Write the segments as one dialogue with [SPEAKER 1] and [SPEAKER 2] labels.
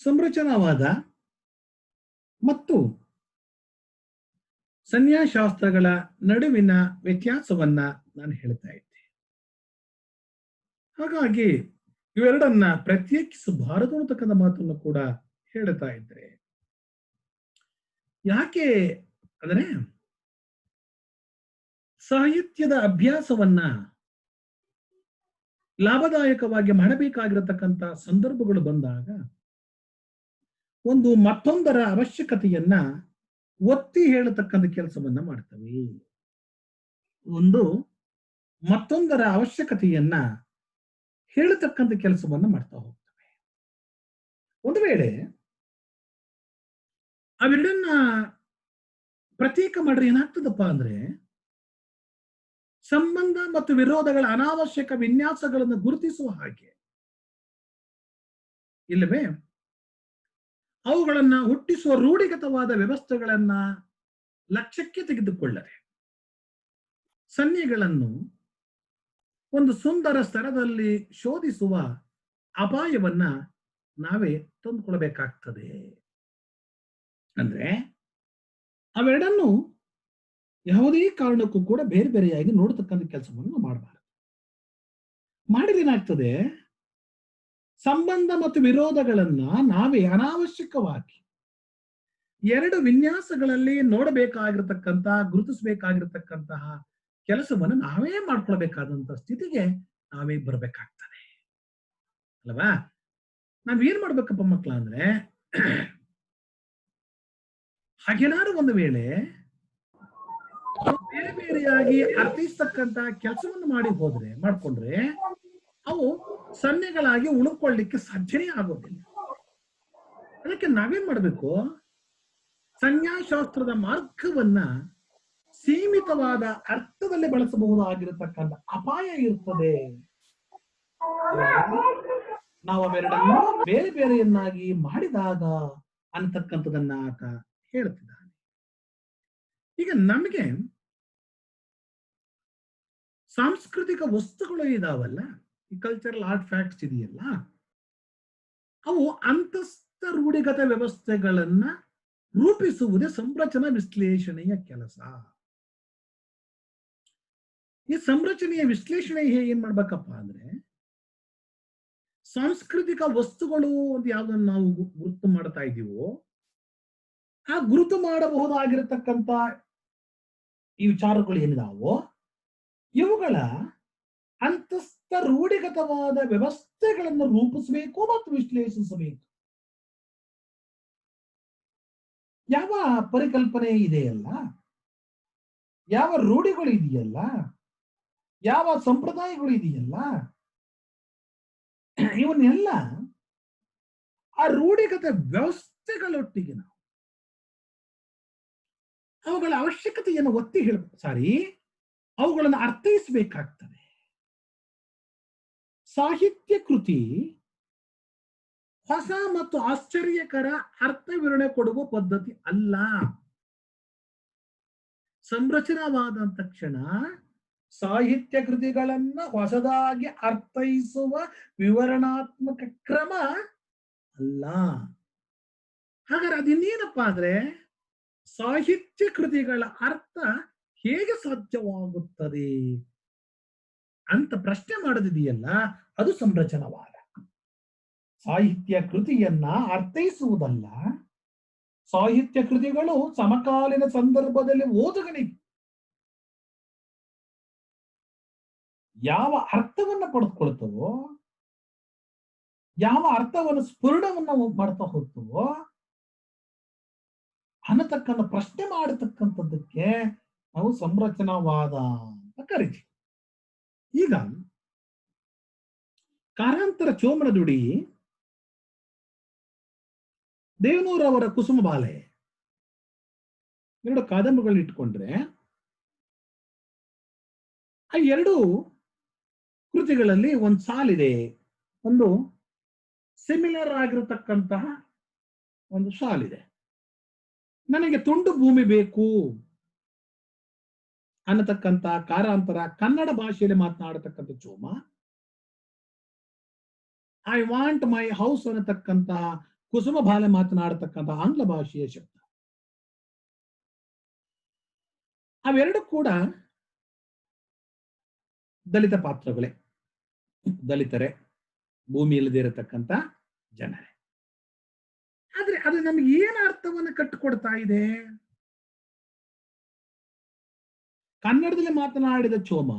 [SPEAKER 1] ಸಂರಚನಾವಾದ ಮತ್ತು ಸಂನ್ಯಾಸಶಾಸ್ತ್ರಗಳ ನಡುವಿನ ವ್ಯತ್ಯಾಸವನ್ನ ನಾನು ಹೇಳ್ತಾ ಇದ್ದೆ. ಹಾಗಾಗಿ ಇವೆರಡನ್ನ ಪ್ರತ್ಯೇಕಿಸಬಾರದು ಅನ್ನತಕ್ಕಂಥ ಮಾತನ್ನು ಕೂಡ ಹೇಳ್ತಾ ಇದ್ರೆ, ಯಾಕೆ ಅಂದ್ರೆ ಸಾಹಿತ್ಯದ ಅಭ್ಯಾಸವನ್ನ ಲಾಭದಾಯಕವಾಗಿ ಮಾಡಬೇಕಾಗಿರತಕ್ಕಂಥ ಸಂದರ್ಭಗಳು ಬಂದಾಗ ಒಂದು ಮತ್ತೊಂದರ ಅವಶ್ಯಕತೆಯನ್ನ ಒತ್ತಿ ಹೇಳತಕ್ಕಂಥ ಕೆಲಸವನ್ನ ಮಾಡ್ತವೆ. ಒಂದು ಮತ್ತೊಂದರ ಅವಶ್ಯಕತೆಯನ್ನ ಹೇಳತಕ್ಕಂಥ ಕೆಲಸವನ್ನ ಮಾಡ್ತಾ ಹೋಗ್ತವೆ. ಒಂದು ವೇಳೆ ಅವೆರಡನ್ನ ಪ್ರತ್ಯೇಕ ಮಾಡ್ರೆ ಏನಾಗ್ತದಪ್ಪ ಅಂದ್ರೆ, ಸಂಬಂಧ ಮತ್ತು ವಿರೋಧಗಳ ಅನಾವಶ್ಯಕ ವಿನ್ಯಾಸಗಳನ್ನು ಗುರುತಿಸುವ ಹಾಗೆ ಇಲ್ಲವೇ ಅವುಗಳನ್ನ ಹುಟ್ಟಿಸುವ ರೂಢಿಗತವಾದ ವ್ಯವಸ್ಥೆಗಳನ್ನ ಲಕ್ಷ್ಯಕ್ಕೆ ತೆಗೆದುಕೊಳ್ಳದೆ ಸನ್ನಿಗಳನ್ನು ಒಂದು ಸುಂದರ ಸ್ತರದಲ್ಲಿ ಶೋಧಿಸುವ ಅಪಾಯವನ್ನ ನಾವೇ ತಂದುಕೊಳ್ಬೇಕಾಗ್ತದೆ. ಅಂದ್ರೆ ಅವೆರಡನ್ನು ಯಾವುದೇ ಕಾರಣಕ್ಕೂ ಕೂಡ ಬೇರೆ ಬೇರೆಯಾಗಿ ನೋಡತಕ್ಕಂಥ ಕೆಲಸವನ್ನು ಮಾಡಬಾರದು. ಮಾಡಿದೇನಾಗ್ತದೆ, ಸಂಬಂಧ ಮತ್ತು ವಿರೋಧಗಳನ್ನ ನಾವೇ ಅನಾವಶ್ಯಕವಾಗಿ ಎರಡು ವಿನ್ಯಾಸಗಳಲ್ಲಿ ನೋಡಬೇಕಾಗಿರತಕ್ಕಂಥ ಗುರುತಿಸಬೇಕಾಗಿರತಕ್ಕಂತಹ ಕೆಲಸವನ್ನು ನಾವೇ ಮಾಡ್ಕೊಳ್ಬೇಕಾದಂತ ಸ್ಥಿತಿಗೆ ನಾವೇ ಬರಬೇಕಾಗ್ತದೆ ಅಲ್ವಾ. ನಾವೇನ್ ಮಾಡ್ಬೇಕಪ್ಪ ಮಕ್ಕಳ ಅಂದ್ರೆ, ಹಾಗೇನಾದ್ರು ಒಂದು ವೇಳೆ ಬೇರೆ ಬೇರೆಯಾಗಿ ಅರ್ಥೈಸ್ತಕ್ಕಂತ ಕೆಲಸವನ್ನು ಮಾಡ್ಕೊಂಡ್ರೆ ಅವು ಸನ್ನೆಗಳಾಗಿ ಉಳ್ಕೊಳ್ಳಿಕ್ಕೆ ಸಾಧ್ಯನೇ ಆಗೋದಿಲ್ಲ. ಅದಕ್ಕೆ ನಾವೇನ್ ಮಾಡ್ಬೇಕು, ಸಂನ್ಯಾಸಶಾಸ್ತ್ರದ ಮಾರ್ಗವನ್ನ ಸೀಮಿತವಾದ ಅರ್ಥದಲ್ಲಿ ಬಳಸಬಹುದಾಗಿರತಕ್ಕಂಥ ಅಪಾಯ ಇರ್ತದೆ. ನಾವು ಅವೆರಡನ್ನು ಬೇರೆ ಬೇರೆಯನ್ನಾಗಿ ಮಾಡಿದಾಗ ಅಂತಕ್ಕಂಥದನ್ನ ಆತ ಹೇಳ್ತಿದ್ದಾನೆ. ಈಗ ನಮಗೆ ಸಾಂಸ್ಕೃತಿಕ ವಸ್ತುಗಳು ಇದಾವಲ್ಲ, ಈ ಕಲ್ಚರಲ್ ಆರ್ಟ್ ಫ್ಯಾಕ್ಟ್ಸ್ ಇದೆಯಲ್ಲ, ಅವು ಅಂತಸ್ಥ ರೂಢಿಗತ ವ್ಯವಸ್ಥೆಗಳನ್ನ ರೂಪಿಸುವುದೇ ಸಂರಚನಾ ವಿಶ್ಲೇಷಣೆಯ ಕೆಲಸ. ಈ ಸಂರಚನೆಯ ವಿಶ್ಲೇಷಣೆ ಏನ್ ಮಾಡ್ಬೇಕಪ್ಪ ಅಂದ್ರೆ, ಸಾಂಸ್ಕೃತಿಕ ವಸ್ತುಗಳು ಅಂತ ಯಾವ್ದನ್ನ ನಾವು ಗುರುತು ಮಾಡ್ತಾ ಇದೀವೋ ಆ ಗುರುತು ಮಾಡಬಹುದಾಗಿರತಕ್ಕಂತ ಈ ವಿಚಾರಗಳು ಏನಿದಾವೋ ಇವುಗಳ ಅಂತಸ್ಥ ರೂಢಿಗತವಾದ ವ್ಯವಸ್ಥೆಗಳನ್ನು ರೂಪಿಸಬೇಕು ಮತ್ತು ವಿಶ್ಲೇಷಿಸಬೇಕು. ಯಾವ ಪರಿಕಲ್ಪನೆ ಇದೆಯಲ್ಲ, ಯಾವ ರೂಢಿಗಳು ಇದೆಯಲ್ಲ, ಯಾವ ಸಂಪ್ರದಾಯಗಳು ಇದೆಯಲ್ಲ, ಇವನ್ನೆಲ್ಲ ಆ ರೂಢಿಗತ ವ್ಯವಸ್ಥೆಗಳೊಟ್ಟಿಗೆ ನಾವು ಅವುಗಳ ಅವಶ್ಯಕತೆಯನ್ನು ಒತ್ತಿ ಅವುಗಳನ್ನು ಅರ್ಥೈಸಬೇಕಾಗ್ತದೆ. ಸಾಹಿತ್ಯ ಕೃತಿ ಹೊಸ ಮತ್ತು ಆಶ್ಚರ್ಯಕರ ಅರ್ಥ ವಿವರಣೆ ಕೊಡುವ ಪದ್ಧತಿ ಅಲ್ಲ. ಸಂರಚನಾವಾದ ತಕ್ಷಣ ಸಾಹಿತ್ಯ ಕೃತಿಗಳನ್ನ ಹೊಸದಾಗಿ ಅರ್ಥೈಸುವ ವಿವರಣಾತ್ಮಕ ಕ್ರಮ ಅಲ್ಲ. ಹಾಗಾದ್ರೆ ಅದಿನ್ನೇನಪ್ಪಾ ಅಂದ್ರೆ, ಸಾಹಿತ್ಯ ಕೃತಿಗಳ ಅರ್ಥ ಹೇಗೆ ಸಾಧ್ಯವಾಗುತ್ತದೆ ಅಂತ ಪ್ರಶ್ನೆ ಮಾಡೋದಿದೆಯಲ್ಲ, ಅದು ಸಂರಚನಾವಾದ. ಸಾಹಿತ್ಯ ಕೃತಿಯನ್ನ ಅರ್ಥೈಸುವುದಲ್ಲ, ಸಾಹಿತ್ಯ ಕೃತಿಗಳು ಸಮಕಾಲೀನ ಸಂದರ್ಭದಲ್ಲಿ ಓದುಗನಿಗೆ ಯಾವ ಅರ್ಥವನ್ನ ಪಡೆದುಕೊಳ್ತವೋ, ಯಾವ ಅರ್ಥವನ್ನು ಸ್ಫುರಣವನ್ನ ಮಾಡ್ತಾ ಹೋಗ್ತವೋ ಅನ್ನತಕ್ಕಂಥ ಪ್ರಶ್ನೆ ಮಾಡತಕ್ಕಂಥದ್ದಕ್ಕೆ ನಾವು ಸಂರಚನಾವಾದ ಅಂತ ಕರಿತೀವಿ. ಈಗ ಕಾರಂತರ ಚೋಮನದುಡಿ, ದೇವನೂರವರ ಕುಸುಮಬಾಲೆ ಎರಡು ಕಾದಂಬರಿಗಳು ಇಟ್ಕೊಂಡ್ರೆ ಆ ಎರಡು ಕೃತಿಗಳಲ್ಲಿ ಒಂದು ಸಾಲಿದೆ, ಒಂದು ಸಿಮಿಲರ್ ಆಗಿರತಕ್ಕಂತಹ ಒಂದು ಸಾಲಿದೆ. ನನಗೆ ತುಂಡು ಭೂಮಿ ಬೇಕು ಅನ್ನತಕ್ಕಂಥ ಕಾರಂತರ ಕನ್ನಡ ಭಾಷೆಯಲ್ಲಿ ಮಾತನಾಡತಕ್ಕಂಥ Choma, I want my house ಅನ್ನತಕ್ಕಂತಹ ಕುಸುಮ ಬಾಲೆ ಮಾತನಾಡತಕ್ಕಂಥ ಆಂಗ್ಲ ಭಾಷೆಯ ಶಬ್ದ. ಅವೆರಡು ಕೂಡ ದಲಿತ ಪಾತ್ರಗಳೇ, ದಲಿತರೇ, ಭೂಮಿ ಇಲ್ಲದೆ ಇರತಕ್ಕಂಥ ಜನರೇ. ಆದ್ರೆ ಅದು ನಮ್ಗೆ ಏನ್ ಅರ್ಥವನ್ನು ಕಟ್ಟಿಕೊಡ್ತಾ ಇದೆ? ಕನ್ನಡದಲ್ಲಿ ಮಾತನಾಡಿದ ಚೋಮ,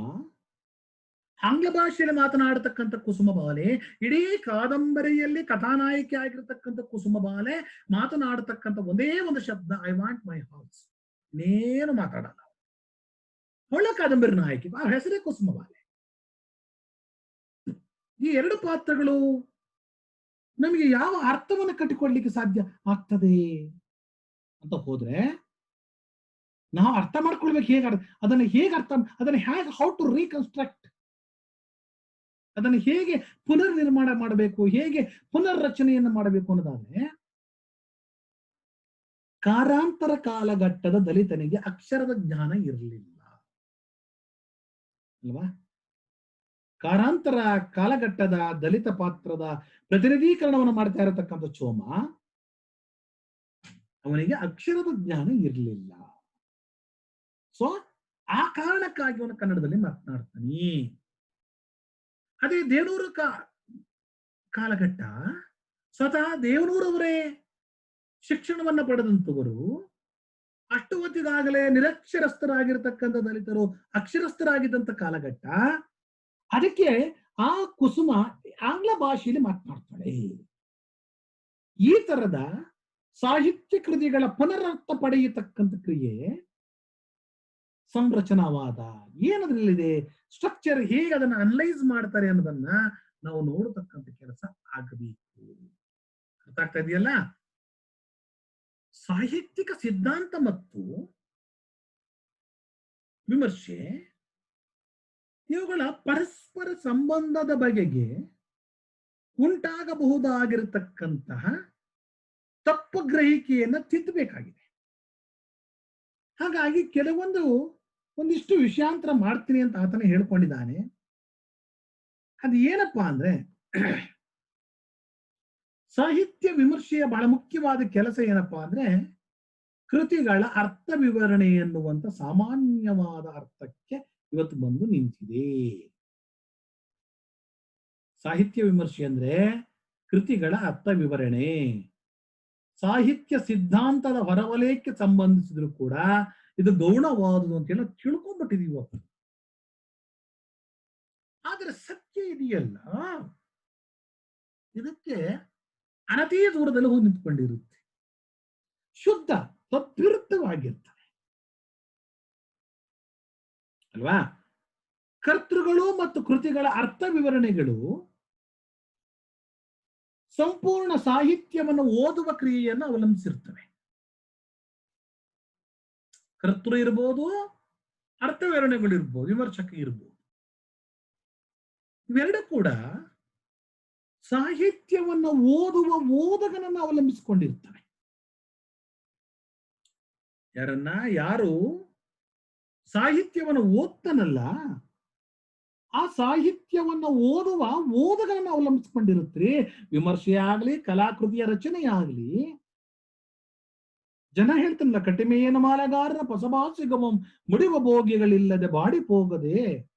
[SPEAKER 1] ಆಂಗ್ಲ ಭಾಷೆಯಲ್ಲಿ ಮಾತನಾಡತಕ್ಕಂಥ ಕುಸುಮ ಬಾಲೆ, ಇಡೀ ಕಾದಂಬರಿಯಲ್ಲಿ ಕಥಾನಾಯಕಿ ಆಗಿರತಕ್ಕಂಥ ಕುಸುಮ ಬಾಲೆ ಮಾತನಾಡತಕ್ಕಂಥ ಒಂದೇ ಒಂದು ಶಬ್ದ, ಐ ವಾಂಟ್ ಮೈ ಹೌಸ್. ಇನ್ನೇನು ಮಾತಾಡಲ್ಲ. ಒಳ್ಳೆ ಕಾದಂಬರಿ ನಾಯಕಿ, ಆ ಹೆಸರೇ ಕುಸುಮ ಬಾಲೆ. ಈ ಎರಡು ಪಾತ್ರಗಳು ನಮಗೆ ಯಾವ ಅರ್ಥವನ್ನು ಕಟ್ಟಿಕೊಡ್ಲಿಕ್ಕೆ ಸಾಧ್ಯ ಆಗ್ತದೆ ಅಂತ ಹೋದ್ರೆ, ನಾವು ಅರ್ಥ ಮಾಡ್ಕೊಳ್ಬೇಕು. ಅದನ್ನು ಹೇಗೆ ಹೌ ಟು ರೀಕನ್ಸ್ಟ್ರಕ್ಟ್, ಅದನ್ನು ಹೇಗೆ ಪುನರ್ ನಿರ್ಮಾಣ ಮಾಡಬೇಕು, ಹೇಗೆ ಪುನರ್ರಚನೆಯನ್ನು ಮಾಡಬೇಕು ಅನ್ನೋದಾದ್ರೆ, ಕಾರಾಂತರ ಕಾಲಘಟ್ಟದ ದಲಿತನಿಗೆ ಅಕ್ಷರದ ಜ್ಞಾನ ಇರಲಿಲ್ಲ ಅಲ್ವಾ? ಕಾರಾಂತರ ಕಾಲಘಟ್ಟದ ದಲಿತ ಪಾತ್ರದ ಪ್ರತಿನಿಧೀಕರಣವನ್ನು ಮಾಡ್ತಾ ಇರತಕ್ಕಂಥ ಚೋಮ, ಅವನಿಗೆ ಅಕ್ಷರದ ಜ್ಞಾನ ಇರಲಿಲ್ಲ. ಸೊ ಆ ಕಾರಣಕ್ಕಾಗಿ ಅವನು ಕನ್ನಡದಲ್ಲಿ ಮಾತನಾಡ್ತಾನೆ. ಅದೇ ದೇವನೂರು ಕಾಲಘಟ್ಟ, ಸ್ವತಃ ದೇವನೂರವರೇ ಶಿಕ್ಷಣವನ್ನ ಪಡೆದಂತವರು, ಅಷ್ಟು ಹೊತ್ತಿಗಾಗಲೇ ನಿರಕ್ಷರಸ್ಥರಾಗಿರ್ತಕ್ಕಂಥ ದಲಿತರು ಅಕ್ಷರಸ್ಥರಾಗಿದ್ದಂತ ಕಾಲಘಟ್ಟ. ಅದಕ್ಕೆ ಆ ಕುಸುಮ ಆಂಗ್ಲ ಭಾಷೆಯಲ್ಲಿ ಮಾತನಾಡ್ತಾಳೆ. ಈ ತರದ ಸಾಹಿತ್ಯ ಕೃತಿಗಳ ಪುನರರ್ಥ ಪಡೆಯತಕ್ಕಂಥ ಕ್ರಿಯೆ ಸಂರಚನಾವಾದ ಏನದ್ರಲ್ಲಿದೆ, ಸ್ಟ್ರಕ್ಚರ್ ಹೇಗೆ ಅದನ್ನ ಅನಲೈಸ್ ಮಾಡ್ತಾರೆ ಅನ್ನೋದನ್ನ ನಾವು ನೋಡತಕ್ಕಂಥ ಕೆಲಸ ಆಗಬೇಕು. ಅರ್ಥ ಆಗ್ತಾ ಇದೆಯಲ್ಲ? ಸಾಹಿತ್ಯಿಕ ಸಿದ್ಧಾಂತ ಮತ್ತು ವಿಮರ್ಶೆ ಇವುಗಳ ಪರಸ್ಪರ ಸಂಬಂಧದ ಬಗೆಗೆ ಉಂಟಾಗಬಹುದಾಗಿರತಕ್ಕಂತಹ ತಪ್ಪು ಗ್ರಹಿಕೆಯನ್ನ ತಿದ್ದಬೇಕಾಗಿದೆ. ಹಾಗಾಗಿ ಒಂದಿಷ್ಟು ವಿಷಯಾಂತರ ಮಾಡ್ತೀನಿ ಅಂತ ಆತನೇ ಹೇಳ್ಕೊಂಡಿದ್ದಾನೆ. ಅದು ಏನಪ್ಪಾ ಅಂದ್ರೆ, ಸಾಹಿತ್ಯ ವಿಮರ್ಶೆಯ ಬಹಳ ಮುಖ್ಯವಾದ ಕೆಲಸ ಏನಪ್ಪಾ ಅಂದ್ರೆ, ಕೃತಿಗಳ ಅರ್ಥ ವಿವರಣೆ ಎನ್ನುವಂತ ಸಾಮಾನ್ಯವಾದ ಅರ್ಥಕ್ಕೆ ಇವತ್ತು ಬಂದು ನಿಂತಿದೆ. ಸಾಹಿತ್ಯ ವಿಮರ್ಶೆ ಅಂದ್ರೆ ಕೃತಿಗಳ ಅರ್ಥ ವಿವರಣೆ. ಸಾಹಿತ್ಯ ಸಿದ್ಧಾಂತದ ಹೊರವಲಯಕ್ಕೆ ಸಂಬಂಧಿಸಿದ್ರು ಕೂಡ ಇದು ಗೌಣವಾದುದು ಅಂತ ಹೇಳಿ ತಿಳ್ಕೊಂಡ್ಬಿಟ್ಟಿದೀವಿ. ಆದ್ರೆ ಸತ್ಯ ಇದೆಯಲ್ಲ, ಇದಕ್ಕೆ ಅನತಿ ದೂರದಲ್ಲಿ ಹೋಗಿ ನಿಂತ್ಕೊಂಡಿರುತ್ತೆ. ಶುದ್ಧ ತದ್ವಿರುದ್ಧವಾಗಿರ್ತದೆ ಅಲ್ವಾ? ಕರ್ತೃಗಳು ಮತ್ತು ಕೃತಿಗಳ ಅರ್ಥ ವಿವರಣೆಗಳು ಸಂಪೂರ್ಣ ಸಾಹಿತ್ಯವನ್ನು ಓದುವ ಕ್ರಿಯೆಯನ್ನು ಅವಲಂಬಿಸಿರ್ತವೆ. ಕರ್ತೃ ಇರ್ಬೋದು, ಅರ್ಥ ವಿವರಣೆಗಳು ಇರ್ಬೋದು, ವಿಮರ್ಶಕ ಇರ್ಬೋದು. ಇವೆರಡು ಕೂಡ ಸಾಹಿತ್ಯವನ್ನು ಓದುವ ಓದಗನನ್ನು ಅವಲಂಬಿಸಿಕೊಂಡಿರ್ತವೆ. ಯಾರು ಸಾಹಿತ್ಯವನ್ನು ಓದ್ತಾನಲ್ಲ, ಆ ಸಾಹಿತ್ಯವನ್ನು ಓದುವ ಓದಗನನ್ನು ಅವಲಂಬಿಸಿಕೊಂಡಿರುತ್ತೆ. ವಿಮರ್ಶೆ ಆಗ್ಲಿ, ಕಲಾಕೃತಿಯ ರಚನೆ ಆಗ್ಲಿ. ಜನ ಹೇಳ್ತಾನಲ್ಲ, ಕಟಿಮೆಯನ ಮಾಲಗಾರನ ಪಸಭಾಸಿಗಮಂ ಮುಡಿವ ಭೋಗಿಗಳಿಲ್ಲದೆ ಬಾಡಿ ಹೋಗದೆ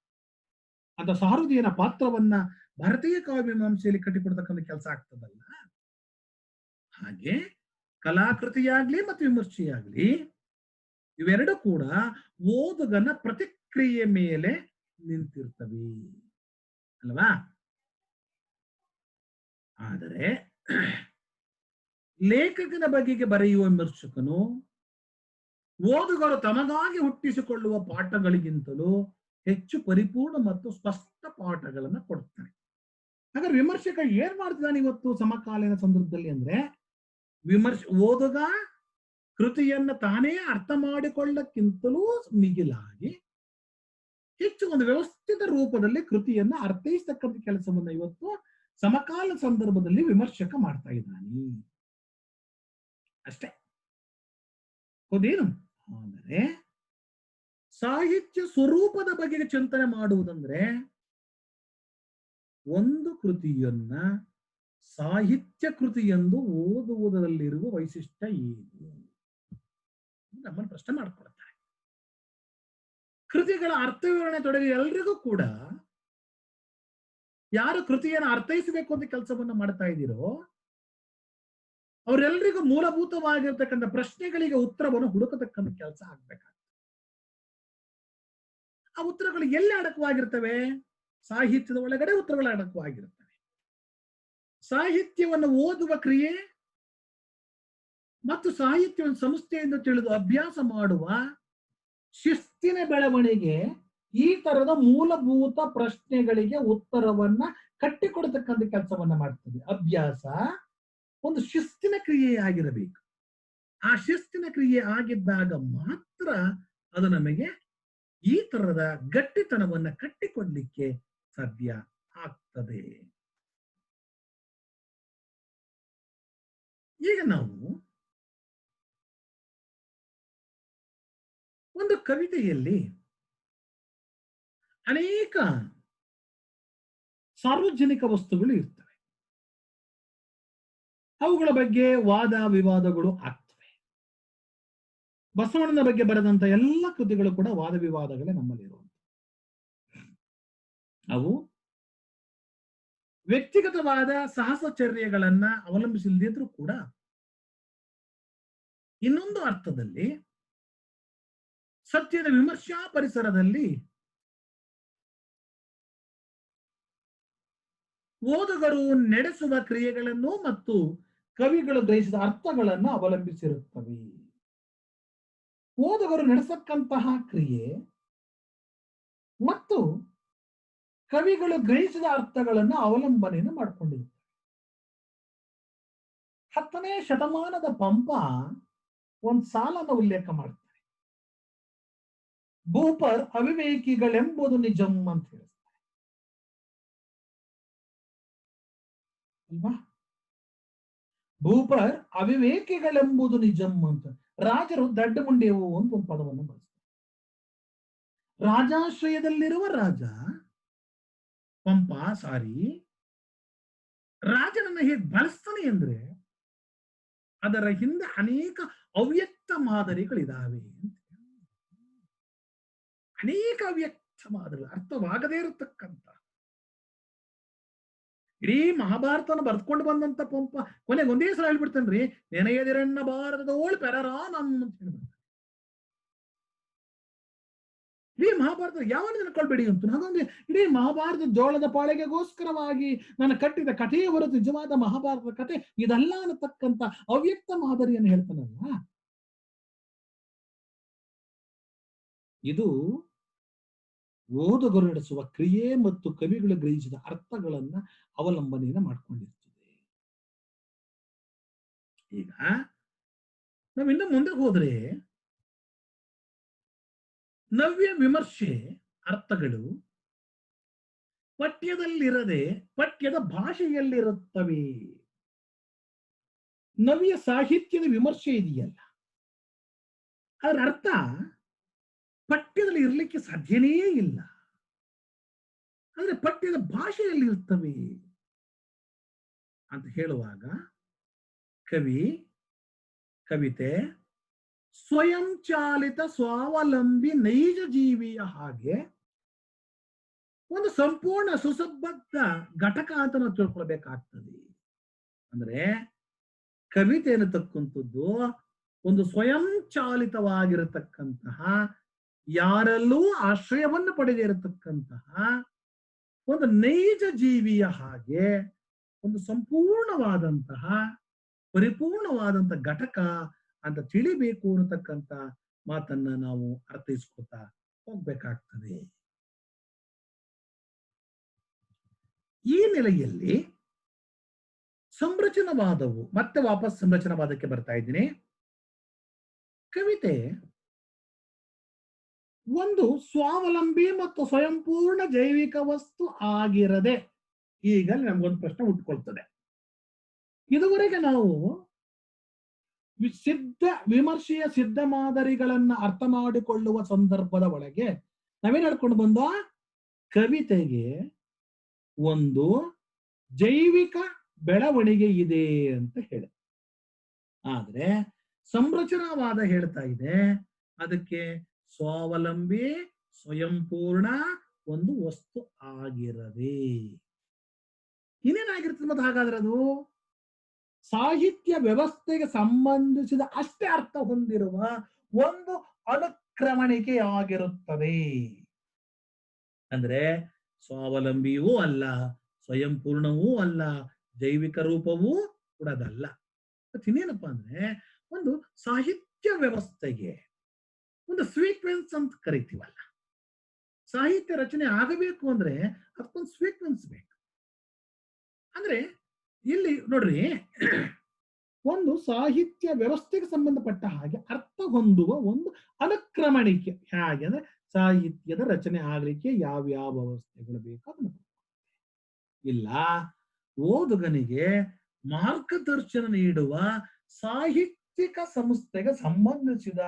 [SPEAKER 1] ಅಂತ ಸಹೃದಯನ ಪಾತ್ರವನ್ನ ಭಾರತೀಯ ಕಾವ್ಯ ಮೀಮಾಂಸೆಯಲ್ಲಿ ಕಟ್ಟಿಕೊಡ್ತಕ್ಕಂಥ ಕೆಲಸ ಆಗ್ತದಲ್ಲ. ಹಾಗೆ ಕಲಾಕೃತಿಯಾಗ್ಲಿ ಮತ್ತು ವಿಮರ್ಶೆಯಾಗ್ಲಿ ಇವೆರಡು ಕೂಡ ಓದುಗನ ಪ್ರತಿಕ್ರಿಯೆ ಮೇಲೆ ನಿಂತಿರ್ತವೆ ಅಲ್ವಾ? ಆದರೆ ಲೇಖಕನ ಬಗೆಗೆ ಬರೆಯುವ ವಿಮರ್ಶಕನು ಓದುಗರು ತಮಗಾಗಿ ಹುಟ್ಟಿಸಿಕೊಳ್ಳುವ ಪಾಠಗಳಿಗಿಂತಲೂ ಹೆಚ್ಚು ಪರಿಪೂರ್ಣ ಮತ್ತು ಸ್ಪಷ್ಟ ಪಾಠಗಳನ್ನ ಕೊಡ್ತಾನೆ. ಹಾಗಾದ್ರೆ ವಿಮರ್ಶಕ ಏನ್ ಮಾಡ್ತಿದ್ದಾನೆ ಇವತ್ತು ಸಮಕಾಲೀನ ಸಂದರ್ಭದಲ್ಲಿ ಅಂದ್ರೆ, ಓದುಗ ಕೃತಿಯನ್ನ ತಾನೇ ಅರ್ಥ ಮಾಡಿಕೊಳ್ಳಕ್ಕಿಂತಲೂ ಮಿಗಿಲಾಗಿ ಹೆಚ್ಚು ಒಂದು ವ್ಯವಸ್ಥಿತ ರೂಪದಲ್ಲಿ ಕೃತಿಯನ್ನ ಅರ್ಥೈಸತಕ್ಕಂಥ ಕೆಲಸವನ್ನ ಇವತ್ತು ಸಮಕಾಲ ಸಂದರ್ಭದಲ್ಲಿ ವಿಮರ್ಶಕ ಮಾಡ್ತಾ ಇದ್ದಾನೆ ಅಷ್ಟೇ. ಹೌದೇನು? ಆದರೆ ಸಾಹಿತ್ಯ ಸ್ವರೂಪದ ಬಗೆಗೆ ಚಿಂತನೆ ಮಾಡುವುದಂದ್ರೆ ಒಂದು ಕೃತಿಯನ್ನ ಸಾಹಿತ್ಯ ಕೃತಿಯೆಂದು ಓದುವುದರಲ್ಲಿರುವ ವೈಶಿಷ್ಟ್ಯ ಏನು? ನಮ್ಮನ್ನು ಪ್ರಶ್ನೆ ಮಾಡಿಕೊಡ್ತಾರೆ. ಕೃತಿಗಳ ಅರ್ಥ ವಿವರಣೆ ತೊಡಗಿ ಎಲ್ರಿಗೂ ಕೂಡ ಯಾರು ಕೃತಿಯನ್ನು ಅರ್ಥೈಸಬೇಕು ಅಂತ ಕೆಲಸವನ್ನ ಮಾಡ್ತಾ ಇದ್ದೀರೋ ಅವರೆಲ್ಲರಿಗೂ ಮೂಲಭೂತವಾಗಿರ್ತಕ್ಕಂಥ ಪ್ರಶ್ನೆಗಳಿಗೆ ಉತ್ತರವನ್ನು ಹುಡುಕತಕ್ಕಂಥ ಕೆಲಸ ಆಗ್ಬೇಕಾಗ್ತದೆ. ಆ ಉತ್ತರಗಳು ಎಲ್ಲಿ ಅಡಕವಾಗಿರ್ತವೆ? ಸಾಹಿತ್ಯದ ಒಳಗಡೆ ಉತ್ತರಗಳು ಅಡಕವಾಗಿರ್ತವೆ. ಸಾಹಿತ್ಯವನ್ನು ಓದುವ ಕ್ರಿಯೆ ಮತ್ತು ಸಾಹಿತ್ಯವನ್ನು ಸಂಸ್ಥೆಯಿಂದ ತಿಳಿದು ಅಭ್ಯಾಸ ಮಾಡುವ ಶಿಸ್ತಿನ ಬೆಳವಣಿಗೆ ಈ ತರದ ಮೂಲಭೂತ ಪ್ರಶ್ನೆಗಳಿಗೆ ಉತ್ತರವನ್ನ ಕಟ್ಟಿಕೊಡತಕ್ಕಂಥ ಕೆಲಸವನ್ನ ಮಾಡ್ತದೆ. ಅಭ್ಯಾಸ ಒಂದು ಶಿಸ್ತಿನ ಕ್ರಿಯೆಯಾಗಿರಬೇಕು. ಆ ಶಿಸ್ತಿನ ಕ್ರಿಯೆ ಆಗಿದ್ದಾಗ ಮಾತ್ರ ಅದು ನಮಗೆ ಈ ತರದ ಗಟ್ಟಿತನವನ್ನ ಕಟ್ಟಿಕೊಡ್ಲಿಕ್ಕೆ ಸಾಧ್ಯ ಆಗ್ತದೆ. ಈಗ ನಾವು ಒಂದು ಕವಿತೆಯಲ್ಲಿ ಅನೇಕ ಸಾರ್ವಜನಿಕ ವಸ್ತುಗಳು ಇರ್ತವೆ. ಅವುಗಳ ಬಗ್ಗೆ ವಾದ ವಿವಾದಗಳು ಆಗ್ತವೆ. ಬಸವಣ್ಣನ ಬಗ್ಗೆ ಬರೆದಂತ ಎಲ್ಲ ಕೃತಿಗಳು ಕೂಡ ವಾದ ವಿವಾದಗಳೇ ನಮ್ಮಲ್ಲಿರುವಂತ. ಅವು ವ್ಯಕ್ತಿಗತವಾದ ಸಾಹಸಚರ್ಯಗಳನ್ನ ಅವಲಂಬಿಸಿಲ್ಲದಿದ್ರೂ ಕೂಡ ಇನ್ನೊಂದು ಅರ್ಥದಲ್ಲಿ ಸತ್ಯದ ವಿಮರ್ಶಾ ಪರಿಸರದಲ್ಲಿ ಓದುಗರು ನಡೆಸುವ ಕ್ರಿಯೆಗಳನ್ನು ಮತ್ತು ಕವಿಗಳು ಗ್ರಹಿಸಿದ ಅರ್ಥಗಳನ್ನು ಅವಲಂಬಿಸಿರುತ್ತವೆ. ಓದುಗರು ನಡೆಸಕ್ಕಂತಹ ಕ್ರಿಯೆ ಮತ್ತು ಕವಿಗಳು ಗ್ರಹಿಸಿದ ಅರ್ಥಗಳನ್ನು ಅವಲಂಬನೆಯನ್ನು ಮಾಡಿಕೊಂಡಿರುತ್ತವೆ. 10ನೇ ಶತಮಾನದ ಪಂಪ ಒಂದು ಸಾಲನ್ನು ಉಲ್ಲೇಖ ಮಾಡ್ತಾರೆ. ಭೂಪರ್ ಅವಿವೇಕಿಗಳೆಂಬುದು ನಿಜಂ ಅಂತ ಹೇಳ್ತಾರೆ ಅಲ್ವಾ? ಭೂಪರ್ ಅವಿವೇಕಿಗಳೆಂಬುದು ನಿಜಂ ಅಂತ. ರಾಜರು ದಡ್ಡ ಮುಂಡೆವು ಅಂತ ಒಂದು ಪದವನ್ನು ಬಳಸ್ತಾರೆ. ರಾಜಾಶ್ರಯದಲ್ಲಿರುವ ರಾಜ ಪಂಪ ರಾಜನನ್ನ ಹೇಗೆ ಬಳಸ್ತಾನೆ ಅಂದ್ರೆ ಅದರ ಹಿಂದೆ ಅನೇಕ ಅವ್ಯಕ್ತ ಮಾದರಿಗಳಿದಾವೆ. ಅನೇಕ ಅವ್ಯಕ್ತ ಮಾದರಿಗಳು, ಅರ್ಥವಾಗದೇ ಇರತಕ್ಕಂಥ. ಇಡೀ ಮಹಾಭಾರತವನ್ನು ಬರ್ದ್ಕೊಂಡು ಬಂದಂತ ಪಂಪ ಕೊನೆಗೆ ಒಂದೇ ಸಲ ಹೇಳ್ಬಿಡ್ತಾನ್ರಿ, ನೆನೆಯದಿರಣ್ಣ ಭಾರತದೋಳು ಪೆರರಾ ನಮ್ಮ ಅಂತ ಹೇಳ್ಬಿಡ್ತಾನೆ. ಇಡೀ ಮಹಾಭಾರತ ಯಾವನ್ನ ನೆನ್ಕೊಳ್ಬೇಡಿ ಅಂತ. ಹಾಗಂದ್ರೆ ಇಡೀ ಮಹಾಭಾರತ ಜೋಳದ ಪಾಳೆಗೆಗೋಸ್ಕರವಾಗಿ ನಾನು ಕಟ್ಟಿದ ಕಥೆಯ ಹೊರತು ನಿಜವಾದ ಮಹಾಭಾರತದ ಕಥೆ ಇದಲ್ಲ ಅನ್ನತಕ್ಕಂಥ ಅವ್ಯಕ್ತ ಮಾದರಿಯನ್ನು ಹೇಳ್ತಾನಲ್ಲ, ಇದು ಓದುಗರು ನಡೆಸುವ ಕ್ರಿಯೆ ಮತ್ತು ಕವಿಗಳು ಗ್ರಹಿಸಿದ ಅರ್ಥಗಳನ್ನ ಅವಲಂಬನೆಯನ್ನು ಮಾಡ್ಕೊಂಡಿರ್ತದೆ. ಈಗ ನಾವಿನ್ನು ಮುಂದೆ ಹೋದ್ರೆ ನವ್ಯ ವಿಮರ್ಶೆ ಅರ್ಥಗಳು ಪಠ್ಯದಲ್ಲಿರದೆ ಪಠ್ಯದ ಭಾಷೆಯಲ್ಲಿರುತ್ತವೆ. ನವ್ಯ ಸಾಹಿತ್ಯದ ವಿಮರ್ಶೆ ಇದೆಯಲ್ಲ, ಅದರ ಅರ್ಥ ಪಠ್ಯದಲ್ಲಿ ಇರಲಿಕ್ಕೆ ಸಾಧ್ಯನೇ ಇಲ್ಲ. ಅಂದ್ರೆ ಪಠ್ಯದ ಭಾಷೆಯಲ್ಲಿ ಇರ್ತವೆ ಅಂತ ಹೇಳುವಾಗ ಕವಿತೆ ಸ್ವಯಂ ಚಾಲಿತ ಸ್ವಾವಲಂಬಿ ನೈಜ ಜೀವಿಯ ಹಾಗೆ ಒಂದು ಸಂಪೂರ್ಣ ಸುಸಂಬದ್ಧ ಘಟಕ ಅಂತ ನಾವು ತಿಳ್ಕೊಳ್ಬೇಕಾಗ್ತದೆ. ಅಂದ್ರೆ ಕವಿತೆ ಅನ್ನತಕ್ಕಂಥದ್ದು ಒಂದು ಸ್ವಯಂ ಚಾಲಿತವಾಗಿರತಕ್ಕಂತಹ, ಯಾರಲ್ಲೂ ಆಶ್ರಯವನ್ನು ಪಡೆದೇ ಇರತಕ್ಕಂತಹ ಒಂದು ನೈಜ ಜೀವಿಯ ಹಾಗೆ ಒಂದು ಸಂಪೂರ್ಣವಾದಂತಹ ಪರಿಪೂರ್ಣವಾದಂತಹ ಘಟಕ ಅಂತ ತಿಳಿಬೇಕು ಅನ್ನತಕ್ಕಂಥ ಮಾತನ್ನ ನಾವು ಅರ್ಥೈಸ್ಕೊತಾ ಹೋಗ್ಬೇಕಾಗ್ತದೆ. ಈ ನೆಲೆಯಲ್ಲಿ ಸಂರಚನವಾದವು, ಮತ್ತೆ ವಾಪಸ್ ಸಂರಚನವಾದಕ್ಕೆ ಬರ್ತಾ ಇದ್ದೀನಿ. ಕವಿತೆ ಒಂದು ಸ್ವಾವಲಂಬಿ ಮತ್ತು ಸ್ವಯಂಪೂರ್ಣ ಜೈವಿಕ ವಸ್ತು ಆಗಿರದೆ, ಈಗ ನಮ್ಗೊಂದು ಪ್ರಶ್ನೆ ಹುಟ್ಕೊಳ್ತದೆ. ಇದುವರೆಗೆ ನಾವು ಸಿದ್ಧ ವಿಮರ್ಶೆಯ ಸಿದ್ಧ ಮಾದರಿಗಳನ್ನ ಅರ್ಥ ಮಾಡಿಕೊಳ್ಳುವ ಸಂದರ್ಭದ ಒಳಗೆ ನಾವೇನ್ ಹೇಳ್ಕೊಂಡು ಬಂದ, ಕವಿತೆಗೆ ಒಂದು ಜೈವಿಕ ಬೆಳವಣಿಗೆ ಇದೆ ಅಂತ ಹೇಳಿ. ಆದ್ರೆ ಸಂರಚನಾವಾದ ಹೇಳ್ತಾ ಇದೆ ಅದಕ್ಕೆ ಸ್ವಾವಲಂಬಿ ಸ್ವಯಂಪೂರ್ಣ ಒಂದು ವಸ್ತು ಆಗಿರದೆ. ಇನ್ನೇನಾಗಿರ್ತದೆ ಮತ್ತೆ ಹಾಗಾದ್ರೆ ಅದು ಸಾಹಿತ್ಯ ವ್ಯವಸ್ಥೆಗೆ ಸಂಬಂಧಿಸಿದ ಅಷ್ಟೇ ಅರ್ಥ ಹೊಂದಿರುವ ಒಂದು ಅನುಕ್ರಮಣಿಕೆ ಆಗಿರುತ್ತದೆ. ಅಂದ್ರೆ ಸ್ವಾವಲಂಬಿಯೂ ಅಲ್ಲ, ಸ್ವಯಂಪೂರ್ಣವೂ ಅಲ್ಲ, ಜೈವಿಕ ರೂಪವೂ ಕೂಡ ಅದಲ್ಲ. ಇನ್ನೇನಪ್ಪ ಅಂದ್ರೆ ಒಂದು ಸಾಹಿತ್ಯ ವ್ಯವಸ್ಥೆಗೆ ಒಂದು ಸೀಕ್ವೆನ್ಸ್ ಅಂತ ಕರಿತೀವಲ್ಲ, ಸಾಹಿತ್ಯ ರಚನೆ ಆಗಬೇಕು ಅಂದ್ರೆ ಅದಕ್ಕೊಂದು ಸೀಕ್ವೆನ್ಸ್ ಬೇಕು. ಅಂದ್ರೆ ಇಲ್ಲಿ ನೋಡ್ರಿ, ಒಂದು ಸಾಹಿತ್ಯ ವ್ಯವಸ್ಥೆಗೆ ಸಂಬಂಧಪಟ್ಟ ಹಾಗೆ ಅರ್ಥ ಹೊಂದುವ ಒಂದು ಅನುಕ್ರಮಣಿಕೆ ಹೇಗೆ ಅಂದ್ರೆ ಸಾಹಿತ್ಯದ ರಚನೆ ಆಗ್ಲಿಕ್ಕೆ ಯಾವ್ಯಾವ ವ್ಯವಸ್ಥೆಗಳು ಬೇಕು ಅದನ್ನು ಇಲ್ಲ ಓದುಗನಿಗೆ ಮಾರ್ಗದರ್ಶನ ನೀಡುವ ಸಾಹಿತ್ಯಿಕ ಸಂಸ್ಥೆಗೆ ಸಂಬಂಧಿಸಿದ